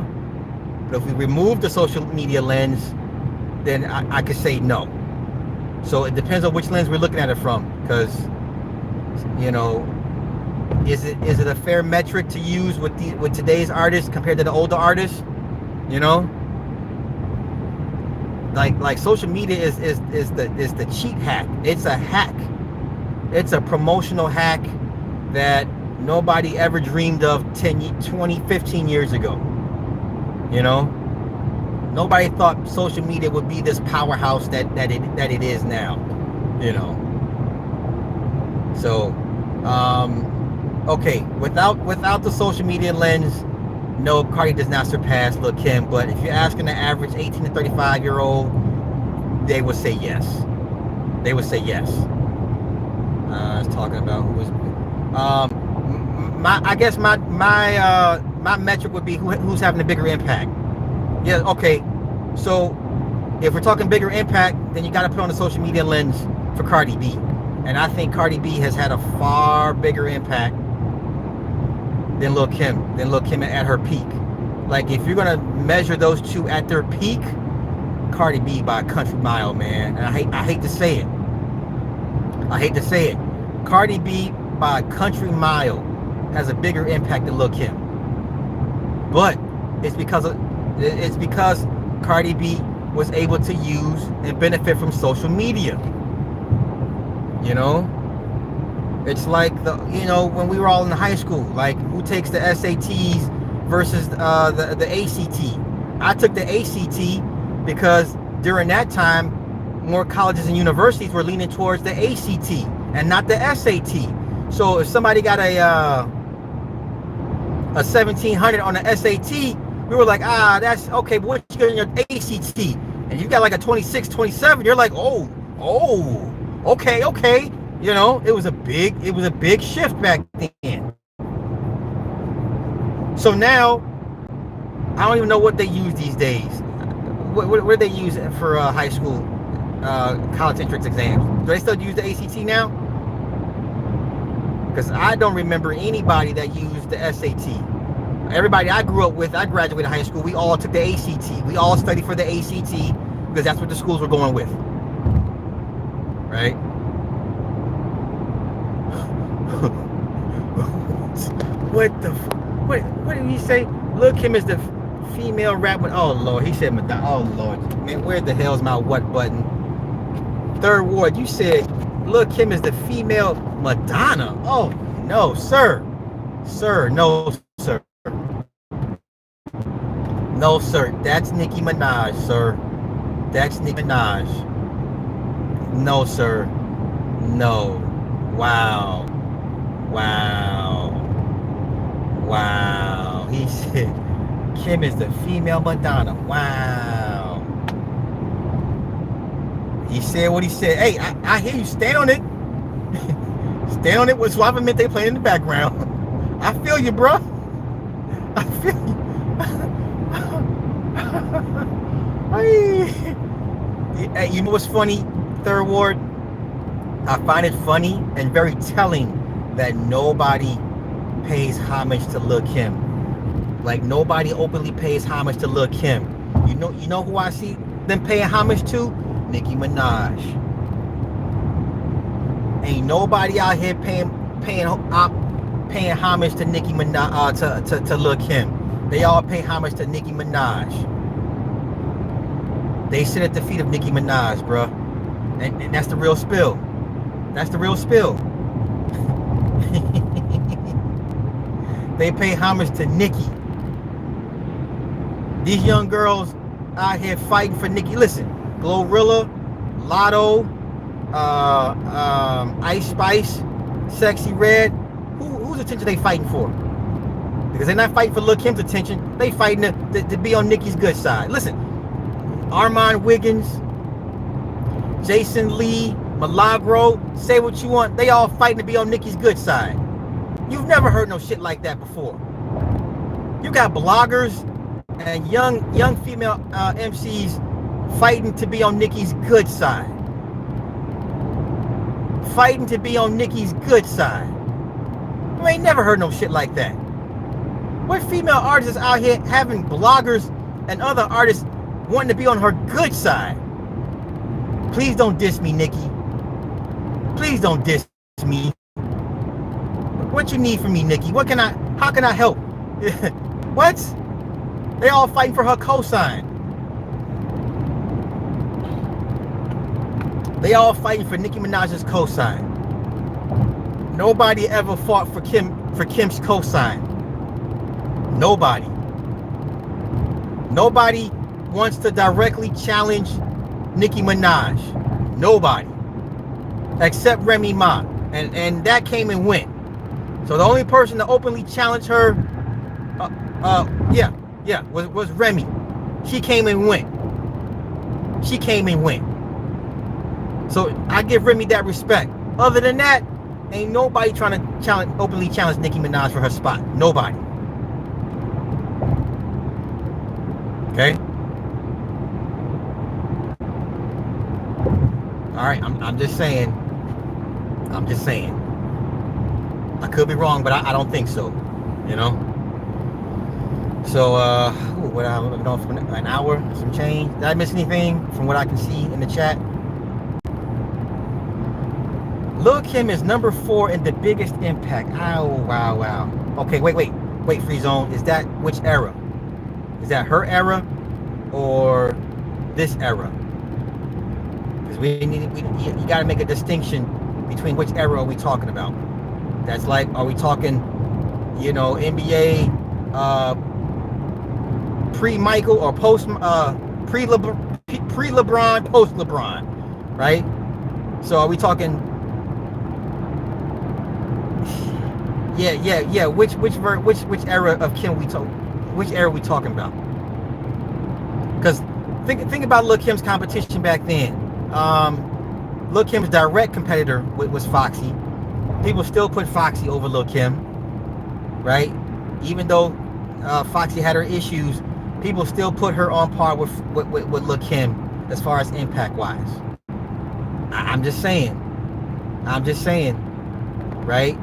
But if we remove the social media lens, then I could say no. So it depends on which lens we're looking at it from. Because, is it a fair metric to use with today's artists compared to the older artists? Like social media is the cheat hack. It's a hack. It's a promotional hack that nobody ever dreamed of 10, 20, 15 years ago. Nobody thought social media would be this powerhouse that it is now. So, okay, without the social media lens, no, Cardi does not surpass Lil Kim. But if you're asking the average 18 to 35-year-old, they would say yes. I was talking about who was. I guess my metric would be who's having a bigger impact. Yeah, okay. So if we're talking bigger impact, then you got to put on the social media lens for Cardi B. And I think Cardi B has had a far bigger impact than Lil Kim at her peak. Like, if you're gonna measure those two at their peak, Cardi B by a country mile, man. And I hate to say it. Cardi B by a country mile has a bigger impact than Lil Kim. But it's because Cardi B was able to use and benefit from social media. It's like when we were all in high school, like, who takes the SATs versus the ACT. I took the ACT because during that time, more colleges and universities were leaning towards the ACT and not the SAT. So if somebody got a 1700 on the SAT, we were like, that's okay, but what you get in your ACT? And you got like a 26, 27, you're like, oh, okay. It was a big shift back then. So now, I don't even know what they use these days. What do they use for high school college entrance exams? Do they still use the ACT now? Because I don't remember anybody that used the SAT. Everybody I grew up with, I graduated high school, we all took the ACT. We all studied for the ACT because that's what the schools were going with. Right? What did he say? Lil Kim is the female rap with, oh Lord, he said Madonna. Oh Lord, man, where the hell's my what button? Third Ward, you said Lil Kim is the female Madonna. Oh no, sir. Sir, no, sir. No, sir. That's Nicki Minaj, sir. That's Nicki Minaj. No, sir. No. Wow. Wow. Wow. He said Kim is the female Madonna. Wow. He said what he said. Hey, I hear you. Stand on it. Stand on it with Suavemente they playing in the background. I feel you, bro. I feel you. Hey, you know what's funny, Third Ward? I find it funny and very telling that nobody pays homage to Lil Kim. Like nobody openly pays homage to Lil Kim. You know who I see them paying homage to? Nicki Minaj. Ain't nobody out here paying homage to Nicki Minaj, to Lil Kim. They all pay homage to Nicki Minaj. They sit at the feet of Nicki Minaj, bro. And that's the real spill. That's the real spill. They pay homage to Nicki. These young girls out here fighting for Nicki. Listen, Glorilla, Lotto, Ice Spice, Sexy Red. Whose attention they fighting for? Because they're not fighting for Lil Kim's attention. They fighting to be on Nicki's good side. Listen, Armand Wiggins, Jason Lee, Milagro, say what you want. They all fighting to be on Nicki's good side. You've never heard no shit like that before. You got bloggers and young female MCs fighting to be on Nicki's good side. Fighting to be on Nicki's good side. You ain't never heard no shit like that. What female artists out here having bloggers and other artists wanting to be on her good side? Please don't diss me, Nicki. Please don't diss me. What you need from me, Nicki? How can I help? What? They all fighting for her cosign. They all fighting for Nicki Minaj's cosign. Nobody ever fought for Kim's cosign. Nobody. Nobody wants to directly challenge Nicki Minaj. Nobody. Except Remy Ma. And that came and went. So the only person to openly challenge her, was Remy. She came and went. She came and went. So I give Remy that respect. Other than that, ain't nobody trying to openly challenge Nicki Minaj for her spot. Nobody. Okay? Alright, I'm just saying. I'm just saying. I could be wrong, but I don't think so. You know? So, what I've been on for an hour, some change. Did I miss anything from what I can see in the chat? Lil Kim is number 4 in the biggest impact. Oh, wow. Okay, wait, Free Zone. Is that which era? Is that her era or this era? Because you got to make a distinction between which era are we talking about. That's like, are we talking, NBA pre-Michael or post pre-LeBron, post-LeBron, right? So are we talking? Yeah. Which era of Kim which era are we talking about? Because think about Lil Kim's competition back then. Lil Kim's direct competitor was Foxy. People still put Foxy over Lil Kim, right? Even though Foxy had her issues, people still put her on par with Lil Kim as far as impact wise. I'm just saying, right?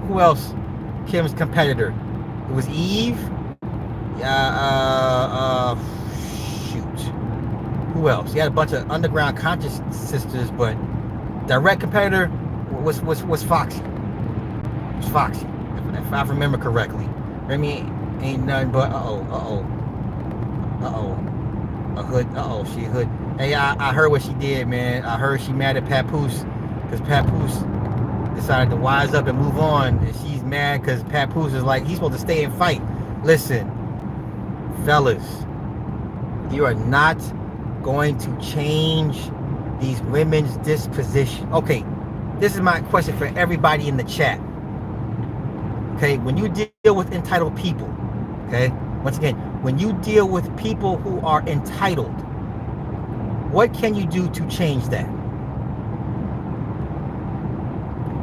Who else? Kim's competitor. It was Eve. Shoot. Who else? He had a bunch of underground conscious sisters, but direct competitor was Foxy. It was Foxy, if I remember correctly. Remy ain't nothing but a hood. She a hood. Hey, I heard what she did, man. I heard she mad at Papoose because Papoose decided to wise up and move on, and she's mad because Papoose is like, he's supposed to stay and fight. Listen, fellas, you are not going to change these women's disposition. Okay, this is my question for everybody in the chat. Okay, when you deal with entitled people, okay, once again, when you deal with people who are entitled, what can you do to change that?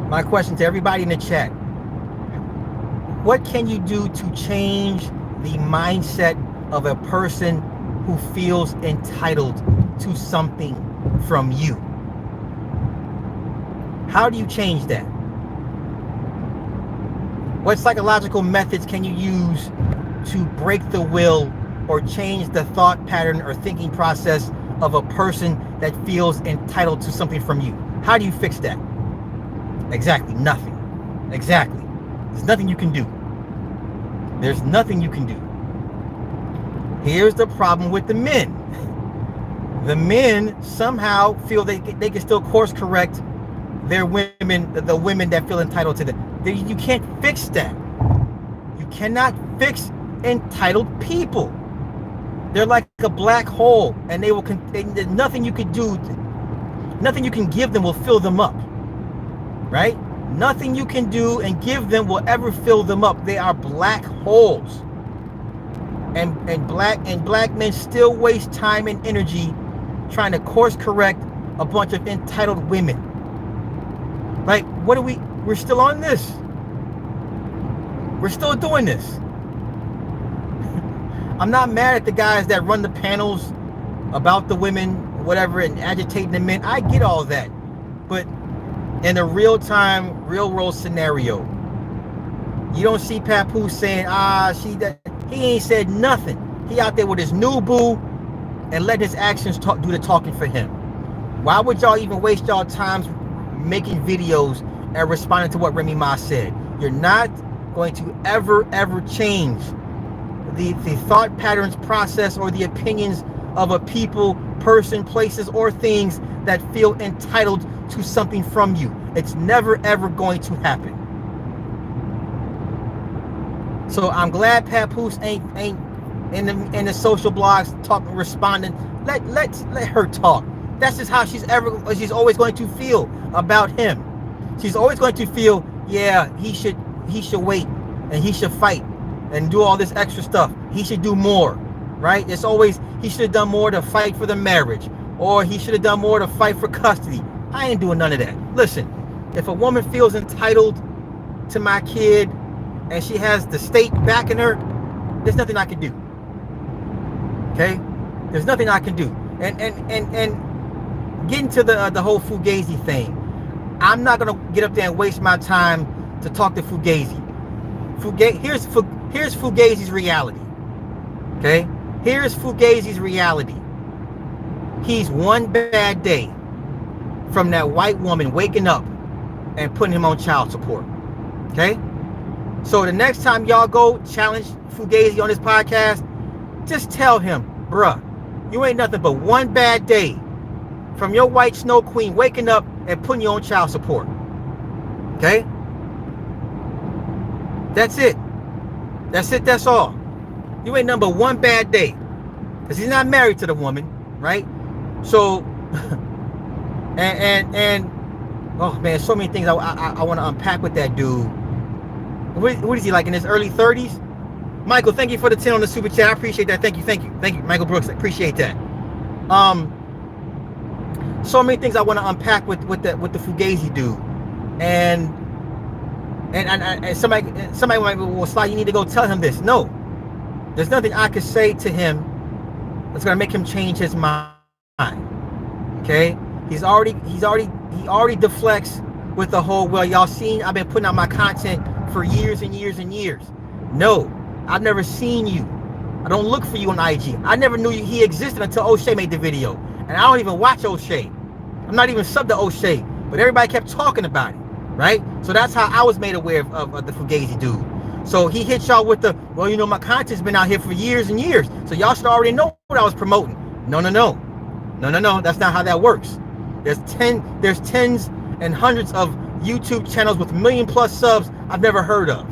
My question to everybody in the chat, what can you do to change the mindset of a person who feels entitled to something from you? How do you change that? What psychological methods can you use to break the will or change the thought pattern or thinking process of a person that feels entitled to something from you? How do you fix that? Exactly, nothing. Exactly. There's nothing you can do. There's nothing you can do. Here's the problem with the men. The men somehow feel they can still course correct their women, the women that feel entitled to them. You can't fix that. You cannot fix entitled people. They're like a black hole, and they will. There's nothing you could do. Nothing you can give them will fill them up. Right? Nothing you can do and give them will ever fill them up. They are black holes. And black men still waste time and energy trying to course correct a bunch of entitled women. Like, what are we're still on this. We're still doing this. I'm not mad at the guys that run the panels about the women, whatever, and agitating the men. I get all that. But in a real-time, real-world scenario, you don't see Papoose saying, he ain't said nothing. He out there with his new boo and let his actions do the talking for him. Why would y'all even waste y'all time making videos and responding to what Remy Ma said? You're not going to ever change the thought patterns, process, or the opinions of a people, person, places, or things that feel entitled to something from you. It's never ever going to happen. So I'm glad Papoose ain't in the social blogs talking, responding. Let her talk. That's just how she's always going to feel about him. She's always going to feel, yeah, he should wait and he should fight and do all this extra stuff. He should do more, right? It's always, he should have done more to fight for the marriage, or he should have done more to fight for custody. I ain't doing none of that. Listen, if a woman feels entitled to my kid and she has the state backing her, there's nothing I can do. Okay? There's nothing I can do. And getting to the whole Fugazi thing, I'm not gonna get up there and waste my time to talk to Fugazi. Here's Fugazi's reality. Okay? Here's Fugazi's reality. He's one bad day from that white woman waking up and putting him on child support. Okay? So the next time y'all go challenge Fugazi on this podcast, just tell him, bruh, you ain't nothing but one bad day from your white snow queen waking up and putting you on child support. Okay? That's it. That's it. That's all. You ain't nothing but one bad day. Because he's not married to the woman, right? So, and oh man, so many things I want to unpack with that dude. What is he, like in his early 30s? Michael, thank you for the 10 on the super chat. I appreciate that. Thank you, Michael Brooks. I appreciate that. So many things I want to unpack with the Fugazi dude, and somebody might go, well, Sly, you need to go tell him this. No, there's nothing I could say to him that's gonna make him change his mind. Okay, he already deflects with the whole, well, y'all seen I've been putting out my content for years and years and years. No, I've never seen you. I don't look for you on IG. I never knew he existed until O'Shea made the video. And I don't even watch O'Shea. I'm not even sub to O'Shea. But everybody kept talking about it, right? So that's how I was made aware of the Fugazi dude. So he hit y'all with the, well, you know, my content's been out here for years and years, so y'all should already know what I was promoting. No. That's not how that works. There's tens and hundreds of YouTube channels with 1 million+ subs I've never heard of.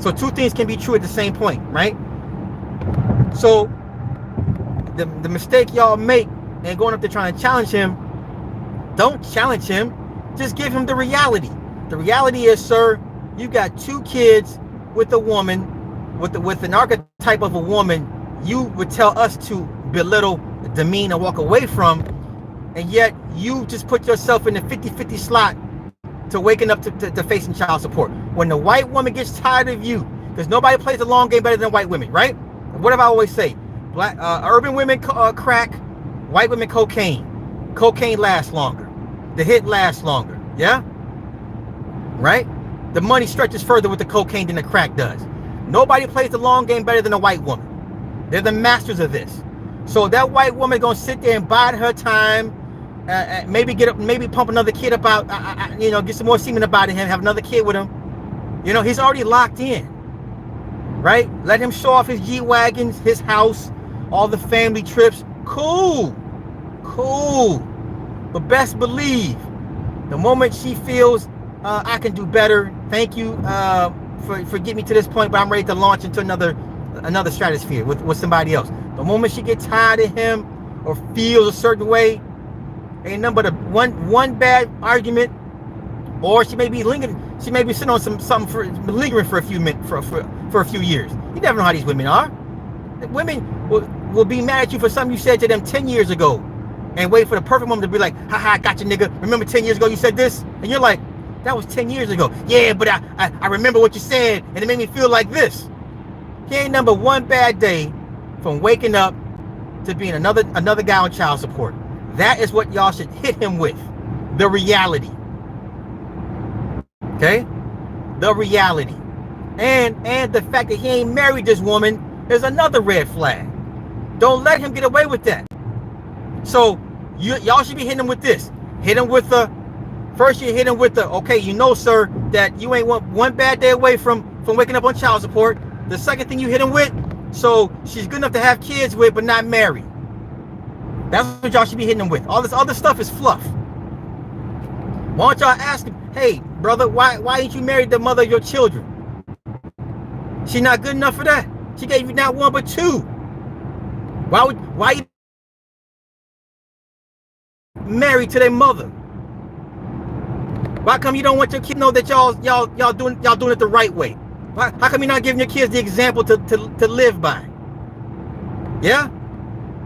So two things can be true at the same point, right? So the mistake y'all make and going up there trying to challenge him, don't challenge him. Just give him the reality. The reality is, sir, you got 2 kids with a woman, with an archetype of a woman you would tell us to belittle, demean, and walk away from, and yet you just put yourself in the 50-50 slot to waking up to facing child support. When the white woman gets tired of you, because nobody plays the long game better than white women, right? What have I always say? Black urban women crack, white women cocaine. Cocaine lasts longer. The hit lasts longer. Yeah? Right? The money stretches further with the cocaine than the crack does. Nobody plays the long game better than a white woman. They're the masters of this. So that white woman gonna sit there and bide her time, maybe pump another kid up out, get some more semen up out of him, have another kid with him. You know, he's already locked in, right? Let him show off his G-Wagons, his house, all the family trips. Cool. But best believe, the moment she feels I can do better, thank you for getting me to this point, but I'm ready to launch into another stratosphere with somebody else. The moment she gets tired of him or feels a certain way, ain't nothing but one bad argument, or she may be lingering. She may be sitting on something for lingering for a few minutes, for a few years. You never know how these women are. Women will be mad at you for something you said to them 10 years ago, and wait for the perfect moment to be like, haha, I got you, nigga. Remember 10 years ago you said this? And you're like, that was 10 years ago. Yeah, but I remember what you said, and it made me feel like this. He ain't number one bad day from waking up to being another guy on child support. That is what y'all should hit him with. The reality. Okay? The reality. And the fact that he ain't married this woman is another red flag. Don't let him get away with that. So y'all should be hitting him with this. Hit him with first you hit him with okay, you know, sir, that you ain't one bad day away from waking up on child support. The second thing you hit him with, so she's good enough to have kids with, but not married. That's what y'all should be hitting him with. All this other stuff is fluff. Why don't y'all ask him, hey, brother, why ain't you married the mother of your children? She not good enough for that. She gave you not one, but 2. Why you married to their mother? Why come you don't want your kid to know that y'all doing it the right way? How come you're not giving your kids the example to live by? Yeah?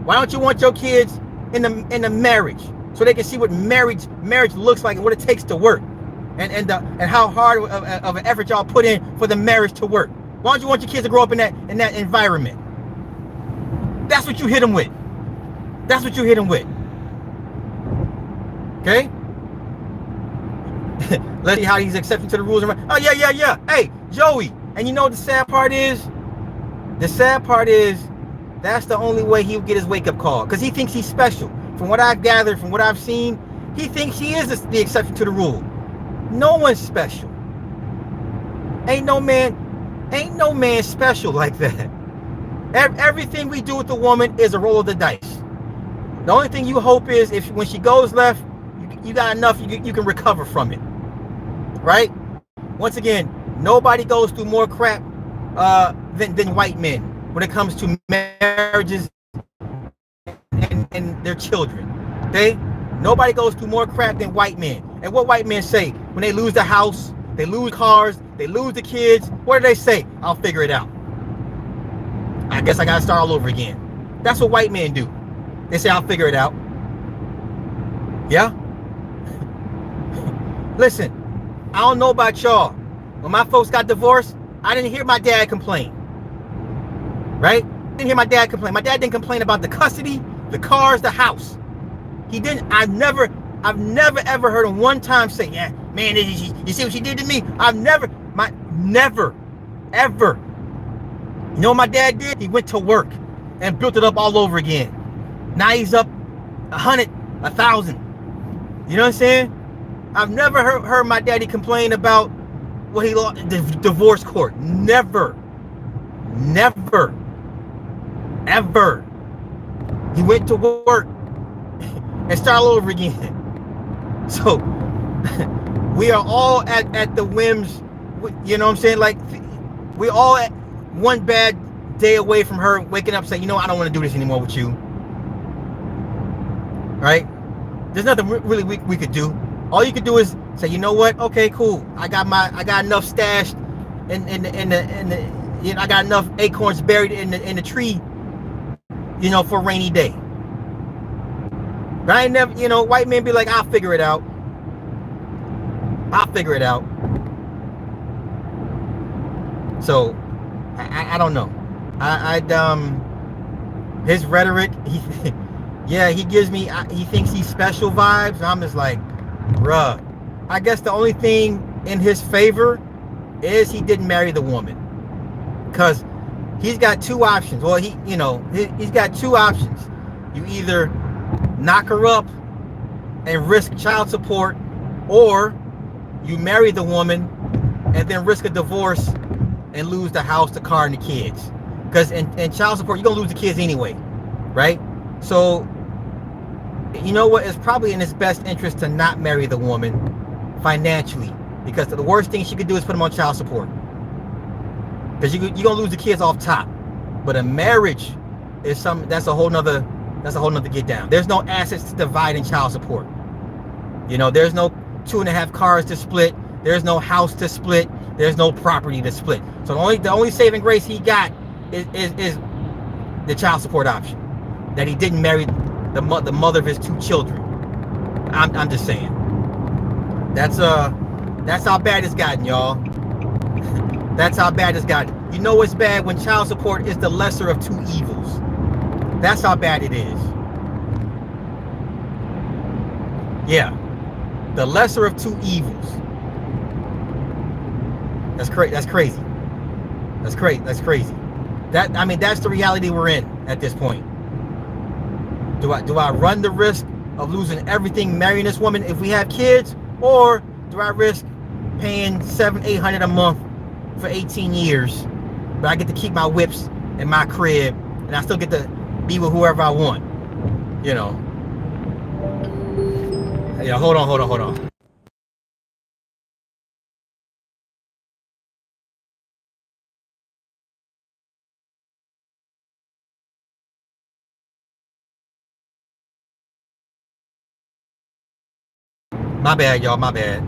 Why don't you want your kids in the marriage so they can see what marriage looks like and what it takes to work, and how hard of an effort y'all put in for the marriage to work? Why don't you want your kids to grow up in that environment? That's what you hit them with. That's what you hit them with. Okay? Let's see how he's accepting to the rules. Oh yeah. Hey, Joey. And you know what the sad part is? The sad part is that's the only way he'll get his wake-up call. Because he thinks he's special. From what I've gathered, from what I've seen, he thinks he is the exception to the rule. No one's special. Ain't no man special like that. Everything we do with the woman is a roll of the dice. The only thing you hope is if when she goes left, you got enough you can recover from it. Right? Once again, nobody goes through more crap than white men when it comes to marriages and their children. Okay? Nobody goes through more crap than white men. And what white men say when they lose the house, they lose cars, they lose the kids, what do they say? I'll figure it out. I guess I gotta start all over again. That's what white men do. They say, I'll figure it out. Yeah? Listen, I don't know about y'all. When my folks got divorced, I didn't hear my dad complain. Right? I didn't hear my dad complain. My dad didn't complain about the custody, the cars, the house. He didn't. I've never ever heard him one time say, yeah, man, you see what she did to me? Never, ever. You know what my dad did? He went to work and built it up all over again. Now he's up 100, 1,000. You know what I'm saying? I've never heard my daddy complain about what he lost the divorce court. Never, ever. He went to work and started all over again. So we are all at the whims. You know what I'm saying? Like, we all at one bad day away from her waking up saying, you know, I don't want to do this anymore with you. Right? There's nothing really we could do. All you could do is say, you know what? Okay, cool. I got enough stashed in the you know, I got enough acorns buried in the tree, you know, for a rainy day. But I ain't never, you know, white men be like, I'll figure it out. So I don't know. His rhetoric, he gives me, he thinks he's special vibes. And I'm just like, bruh. I guess the only thing in his favor is he didn't marry the woman. Because he's got two options. Well, he's got two options. You either knock her up and risk child support, or you marry the woman and then risk a divorce and lose the house, the car, and the kids. Because in child support, you're going to lose the kids anyway, right? So, you know what? It's probably in his best interest to not marry the woman financially. Because the worst thing she could do is put him on child support. Because you're going to lose the kids off top. But a marriage is that's a whole nother get down. There's no assets to divide in child support. You know, there's no 2.5 cars to split. There's no house to split. There's no property to split. So the only saving grace he got is the child support option. That he didn't marry the mother of his 2 children. I'm just saying. That's how bad it's gotten, y'all. That's how bad it's gotten. You know what's bad? When child support is the lesser of 2 evils. That's how bad it is. Yeah. The lesser of 2 evils. That's crazy. That's crazy. That's crazy. That's the reality we're in at this point. Do I run the risk of losing everything marrying this woman if we have kids, or do I risk paying $700-800 a month for 18 years, but I get to keep my whips and my crib, and I still get to be with whoever I want? You know. Yeah, hold on. My bad, y'all, my bad.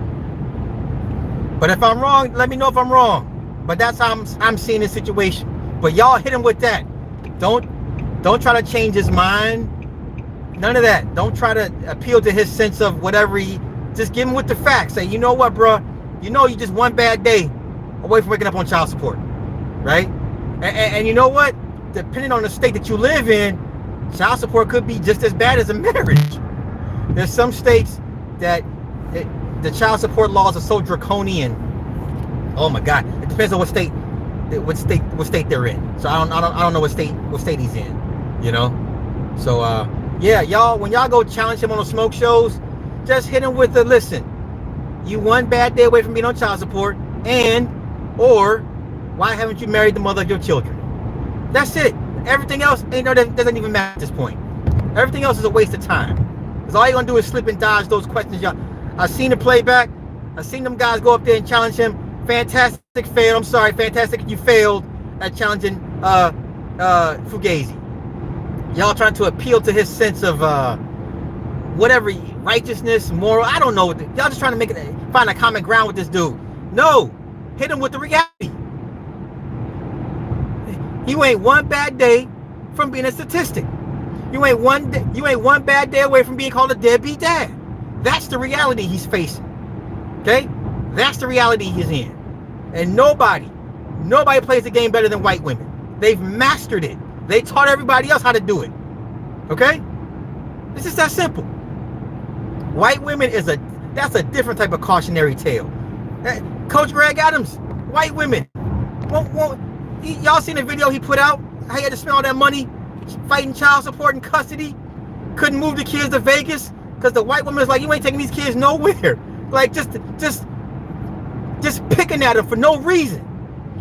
But if I'm wrong, let me know if I'm wrong. But that's how I'm seeing the situation. But y'all hit him with that. Don't try to change his mind. None of that. Don't try to appeal to his sense of whatever just give him with the facts. Say, you know what, bro? You know you just one bad day away from waking up on child support. Right? And you know what? Depending on the state that you live in, child support could be just as bad as a marriage. There's some states that the child support laws are so draconian. Oh my God! It depends on what state they're in. So I don't know what state he's in. You know. So yeah, y'all, when y'all go challenge him on the smoke shows, just hit him with the listen. You one bad day away from being on child support, or why haven't you married the mother of your children? That's it. Everything else doesn't even matter at this point. Everything else is a waste of time. Because all you're gonna do is slip and dodge those questions, y'all. I've seen the playback. I've seen them guys go up there and challenge him. Fantastic failed. I'm sorry, Fantastic, you failed at challenging Fugazi. Y'all trying to appeal to his sense of whatever righteousness, moral. I don't know. Y'all just trying to find a common ground with this dude. No, hit him with the reality. You ain't one bad day from being a statistic. You ain't one bad day away from being called a deadbeat dad. That's the reality he's facing. Okay? That's the reality he's in. And nobody plays the game better than white women. They've mastered it. They taught everybody else how to do it. Okay? It's just that simple. White women That's a different type of cautionary tale. Coach Greg Adams, white women. Y'all seen the video he put out? How he had to spend all that money fighting child support and custody? Couldn't move the kids to Vegas because the white woman was like, you ain't taking these kids nowhere. Like just picking at him for no reason.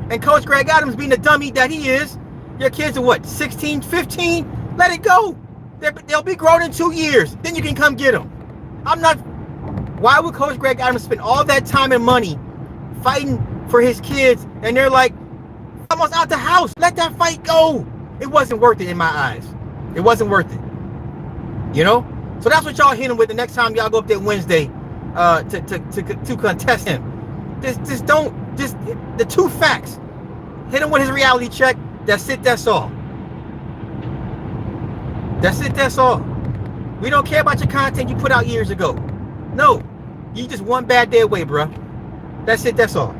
And Coach Greg Adams, being the dummy that he is, your kids are what, 16, 15? Let it go. They'll be grown in 2 years. Then you can come get them. Why would Coach Greg Adams spend all that time and money fighting for his kids, and they're like, almost out the house? Let that fight go. It wasn't worth it in my eyes. It wasn't worth it. You know? So that's what y'all hit him with the next time y'all go up there Wednesday to contest him. Just the two facts. Hit him with his reality check. That's it, that's all. That's it, that's all. We don't care about your content you put out years ago. No. You just one bad day away, bro. That's it, that's all.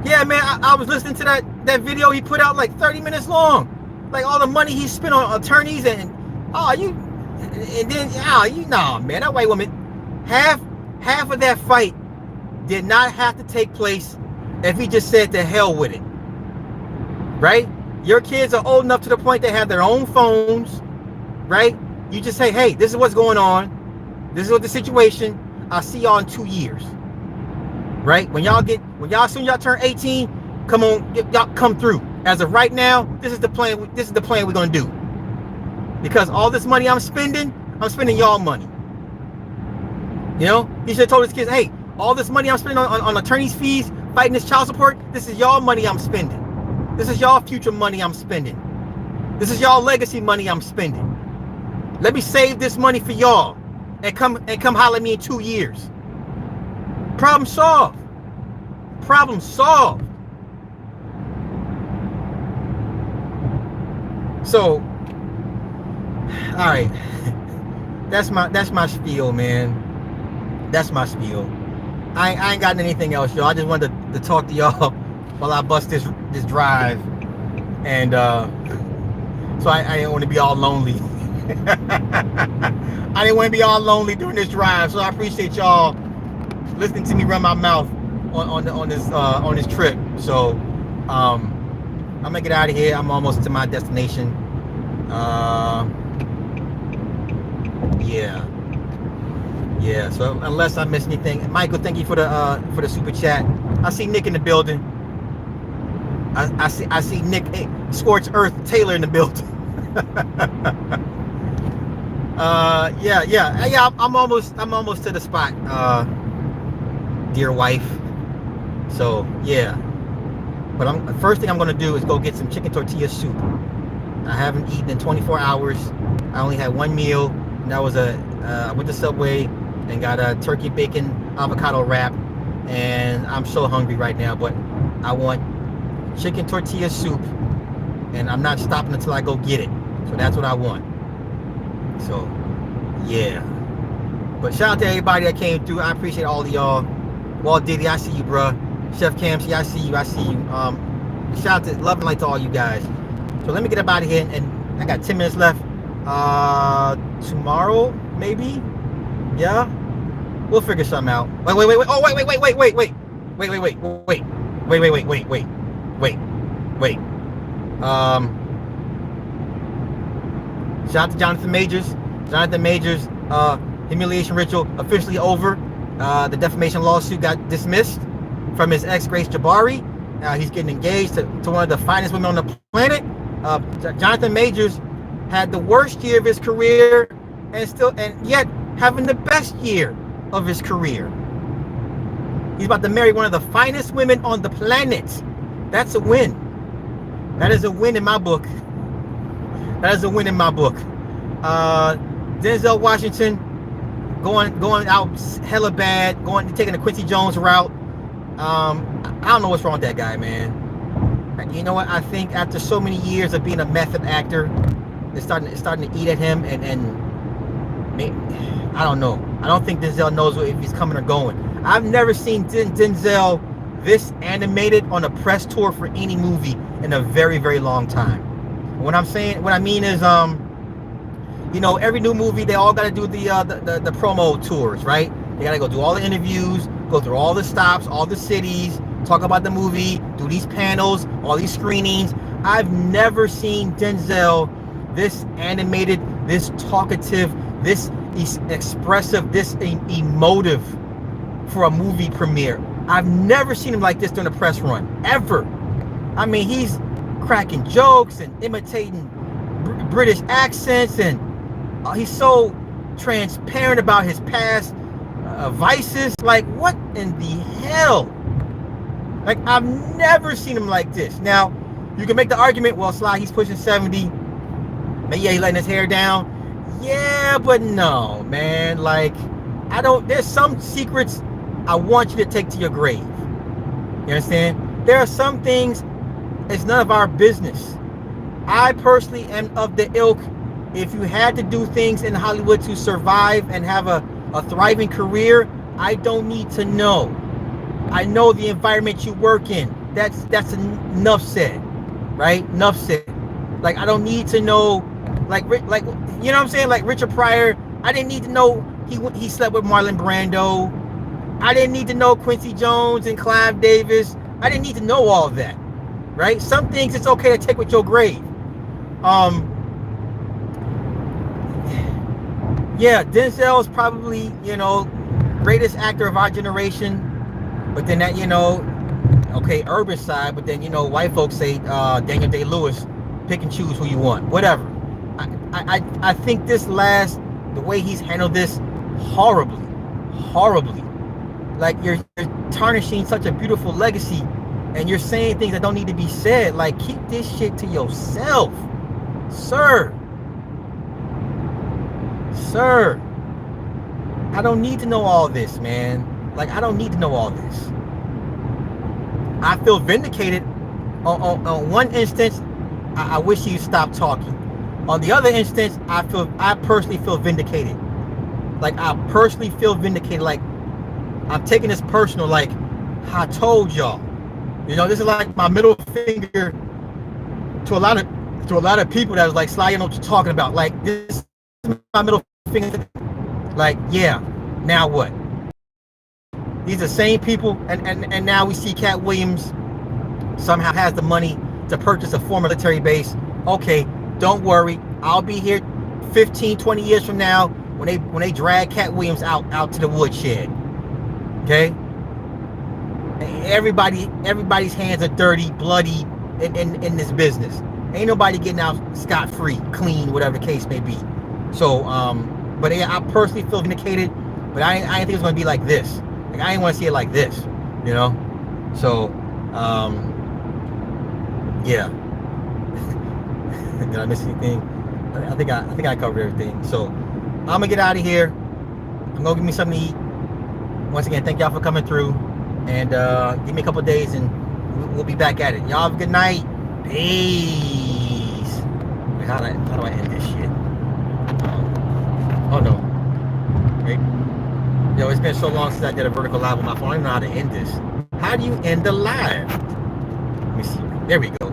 Yeah, man, I was listening to that video he put out, like 30 minutes long. Like all the money he spent on attorneys nah, man, that white woman, half of that fight did not have to take place if he just said to hell with it. Right? Your kids are old enough to the point they have their own phones, right? You just say, hey, this is what's going on. This is what the situation. I'll see y'all in 2 years. Right? When y'all soon y'all turn 18, come on, y'all come through. As of right now, this is the plan. This is the plan we're gonna do. Because all this money I'm spending y'all money. You know, he should have told his kids, hey, all this money I'm spending on attorney's fees, fighting this child support, this is y'all money I'm spending. This is y'all future money I'm spending. This is y'all legacy money I'm spending. Let me save this money for y'all and come holler at me in 2 years. Problem solved. Problem solved. So, all right. That's my spiel, man. That's my spiel. I ain't got anything else, y'all. I just wanted to talk to y'all while I bust this drive, and so I didn't want to be all lonely. I didn't want to be all lonely during this drive, so I appreciate y'all listening to me run my mouth on this trip. So I'm gonna get out of here. I'm almost to my destination. Yeah. So unless I miss anything, Michael, thank you for the super chat. I see Nick in the building. I see Nick Scorched Earth Taylor in the building. Yeah. I'm almost to the spot, dear wife. So yeah. But first thing I'm gonna do is go get some chicken tortilla soup. I haven't eaten in 24 hours. I only had one meal, and that was I went to Subway and got a turkey bacon avocado wrap, and I'm so hungry right now. But I want chicken tortilla soup, and I'm not stopping until I go get it. So that's what I want. So yeah. But shout out to everybody that came through. I appreciate all of y'all. Walt Diddy, I see you, bruh. Chef Camsey, I see you. Shout out to love and light to all you guys. So let me get up out of here, and I got 10 minutes left. Tomorrow, maybe? Yeah? We'll figure something out. Wait. Oh, wait. Shout out to Jonathan Majors. Humiliation ritual officially over. The defamation lawsuit got dismissed from his ex, Grace Jabari. He's getting engaged to one of the finest women on the planet. Jonathan Majors had the worst year of his career, and yet having the best year of his career. He's about to marry one of the finest women on the planet. That's a win. That is a win in my book. Denzel Washington going out hella bad, taking the Quincy Jones route. I don't know what's wrong with that guy, man. You know what? I think after so many years of being a method actor, it's starting to eat at him, and maybe, I don't know. I don't think Denzel knows if he's coming or going. I've never seen Denzel this animated on a press tour for any movie in a very, very long time. What I mean is, every new movie, they all got to do the promo tours, right? They got to go do all the interviews, go through all the stops, all the cities, talk about the movie, do these panels, all these screenings. I've never seen Denzel this animated, this talkative, this expressive, this emotive for a movie premiere. I've never seen him like this during a press run, ever. I mean, he's cracking jokes and imitating British accents, and he's so transparent about his past vices. Like, what in the hell? Like, I've never seen him like this. Now, you can make the argument, well, Sly, he's pushing 70. Maybe, yeah, he's letting his hair down. Yeah, but no, man. Like, there's some secrets I want you to take to your grave. You understand? There are some things, it's none of our business. I personally am of the ilk, if you had to do things in Hollywood to survive and have a thriving career, I don't need to know. I know the environment you work in. That's enough said, right? Enough said. Like, I don't need to know, like you know what I'm saying? Like Richard Pryor, I didn't need to know he slept with Marlon Brando. I didn't need to know Quincy Jones and Clive Davis. I didn't need to know all of that, right? Some things it's okay to take with your grave. Yeah, Denzel is probably, greatest actor of our generation. But then that, okay, urban side, but then, white folks say Daniel Day-Lewis, pick and choose who you want, whatever. I think the way he's handled this, horribly. Like, you're tarnishing such a beautiful legacy, and you're saying things that don't need to be said. Like, keep this shit to yourself, sir. I don't need to know all this, man. Like, I don't need to know all this. I feel vindicated. On one instance, I wish you stopped talking. On the other instance, I personally feel vindicated. Like, I personally feel vindicated. Like, I'm taking this personal. Like, I told y'all. This is like my middle finger to a lot of people that was like, Sly, you know what you're talking about. Like, this is my middle finger. Like, yeah, now what? These are the same people, and now we see Cat Williams somehow has the money to purchase a former military base. Okay, don't worry. I'll be here 15, 20 years from now when they drag Cat Williams out to the woodshed. Okay? Everybody's hands are dirty, bloody in this business. Ain't nobody getting out scot-free, clean, whatever the case may be. So, but yeah, I personally feel vindicated, but I didn't think it was going to be like this. Like, I didn't want to see it like this, So, yeah. Did I miss anything? I think I covered everything. So, I'm gonna get out of here. I'm gonna give me something to eat. Once again, thank y'all for coming through, and give me a couple of days, and we'll be back at it. Y'all have a good night. Peace. Wait, how do I end this shit? Oh no. Wait. Yo, it's been so long since I did a vertical live on my phone. I don't even know how to end this. How do you end the live? Let me see. There we go.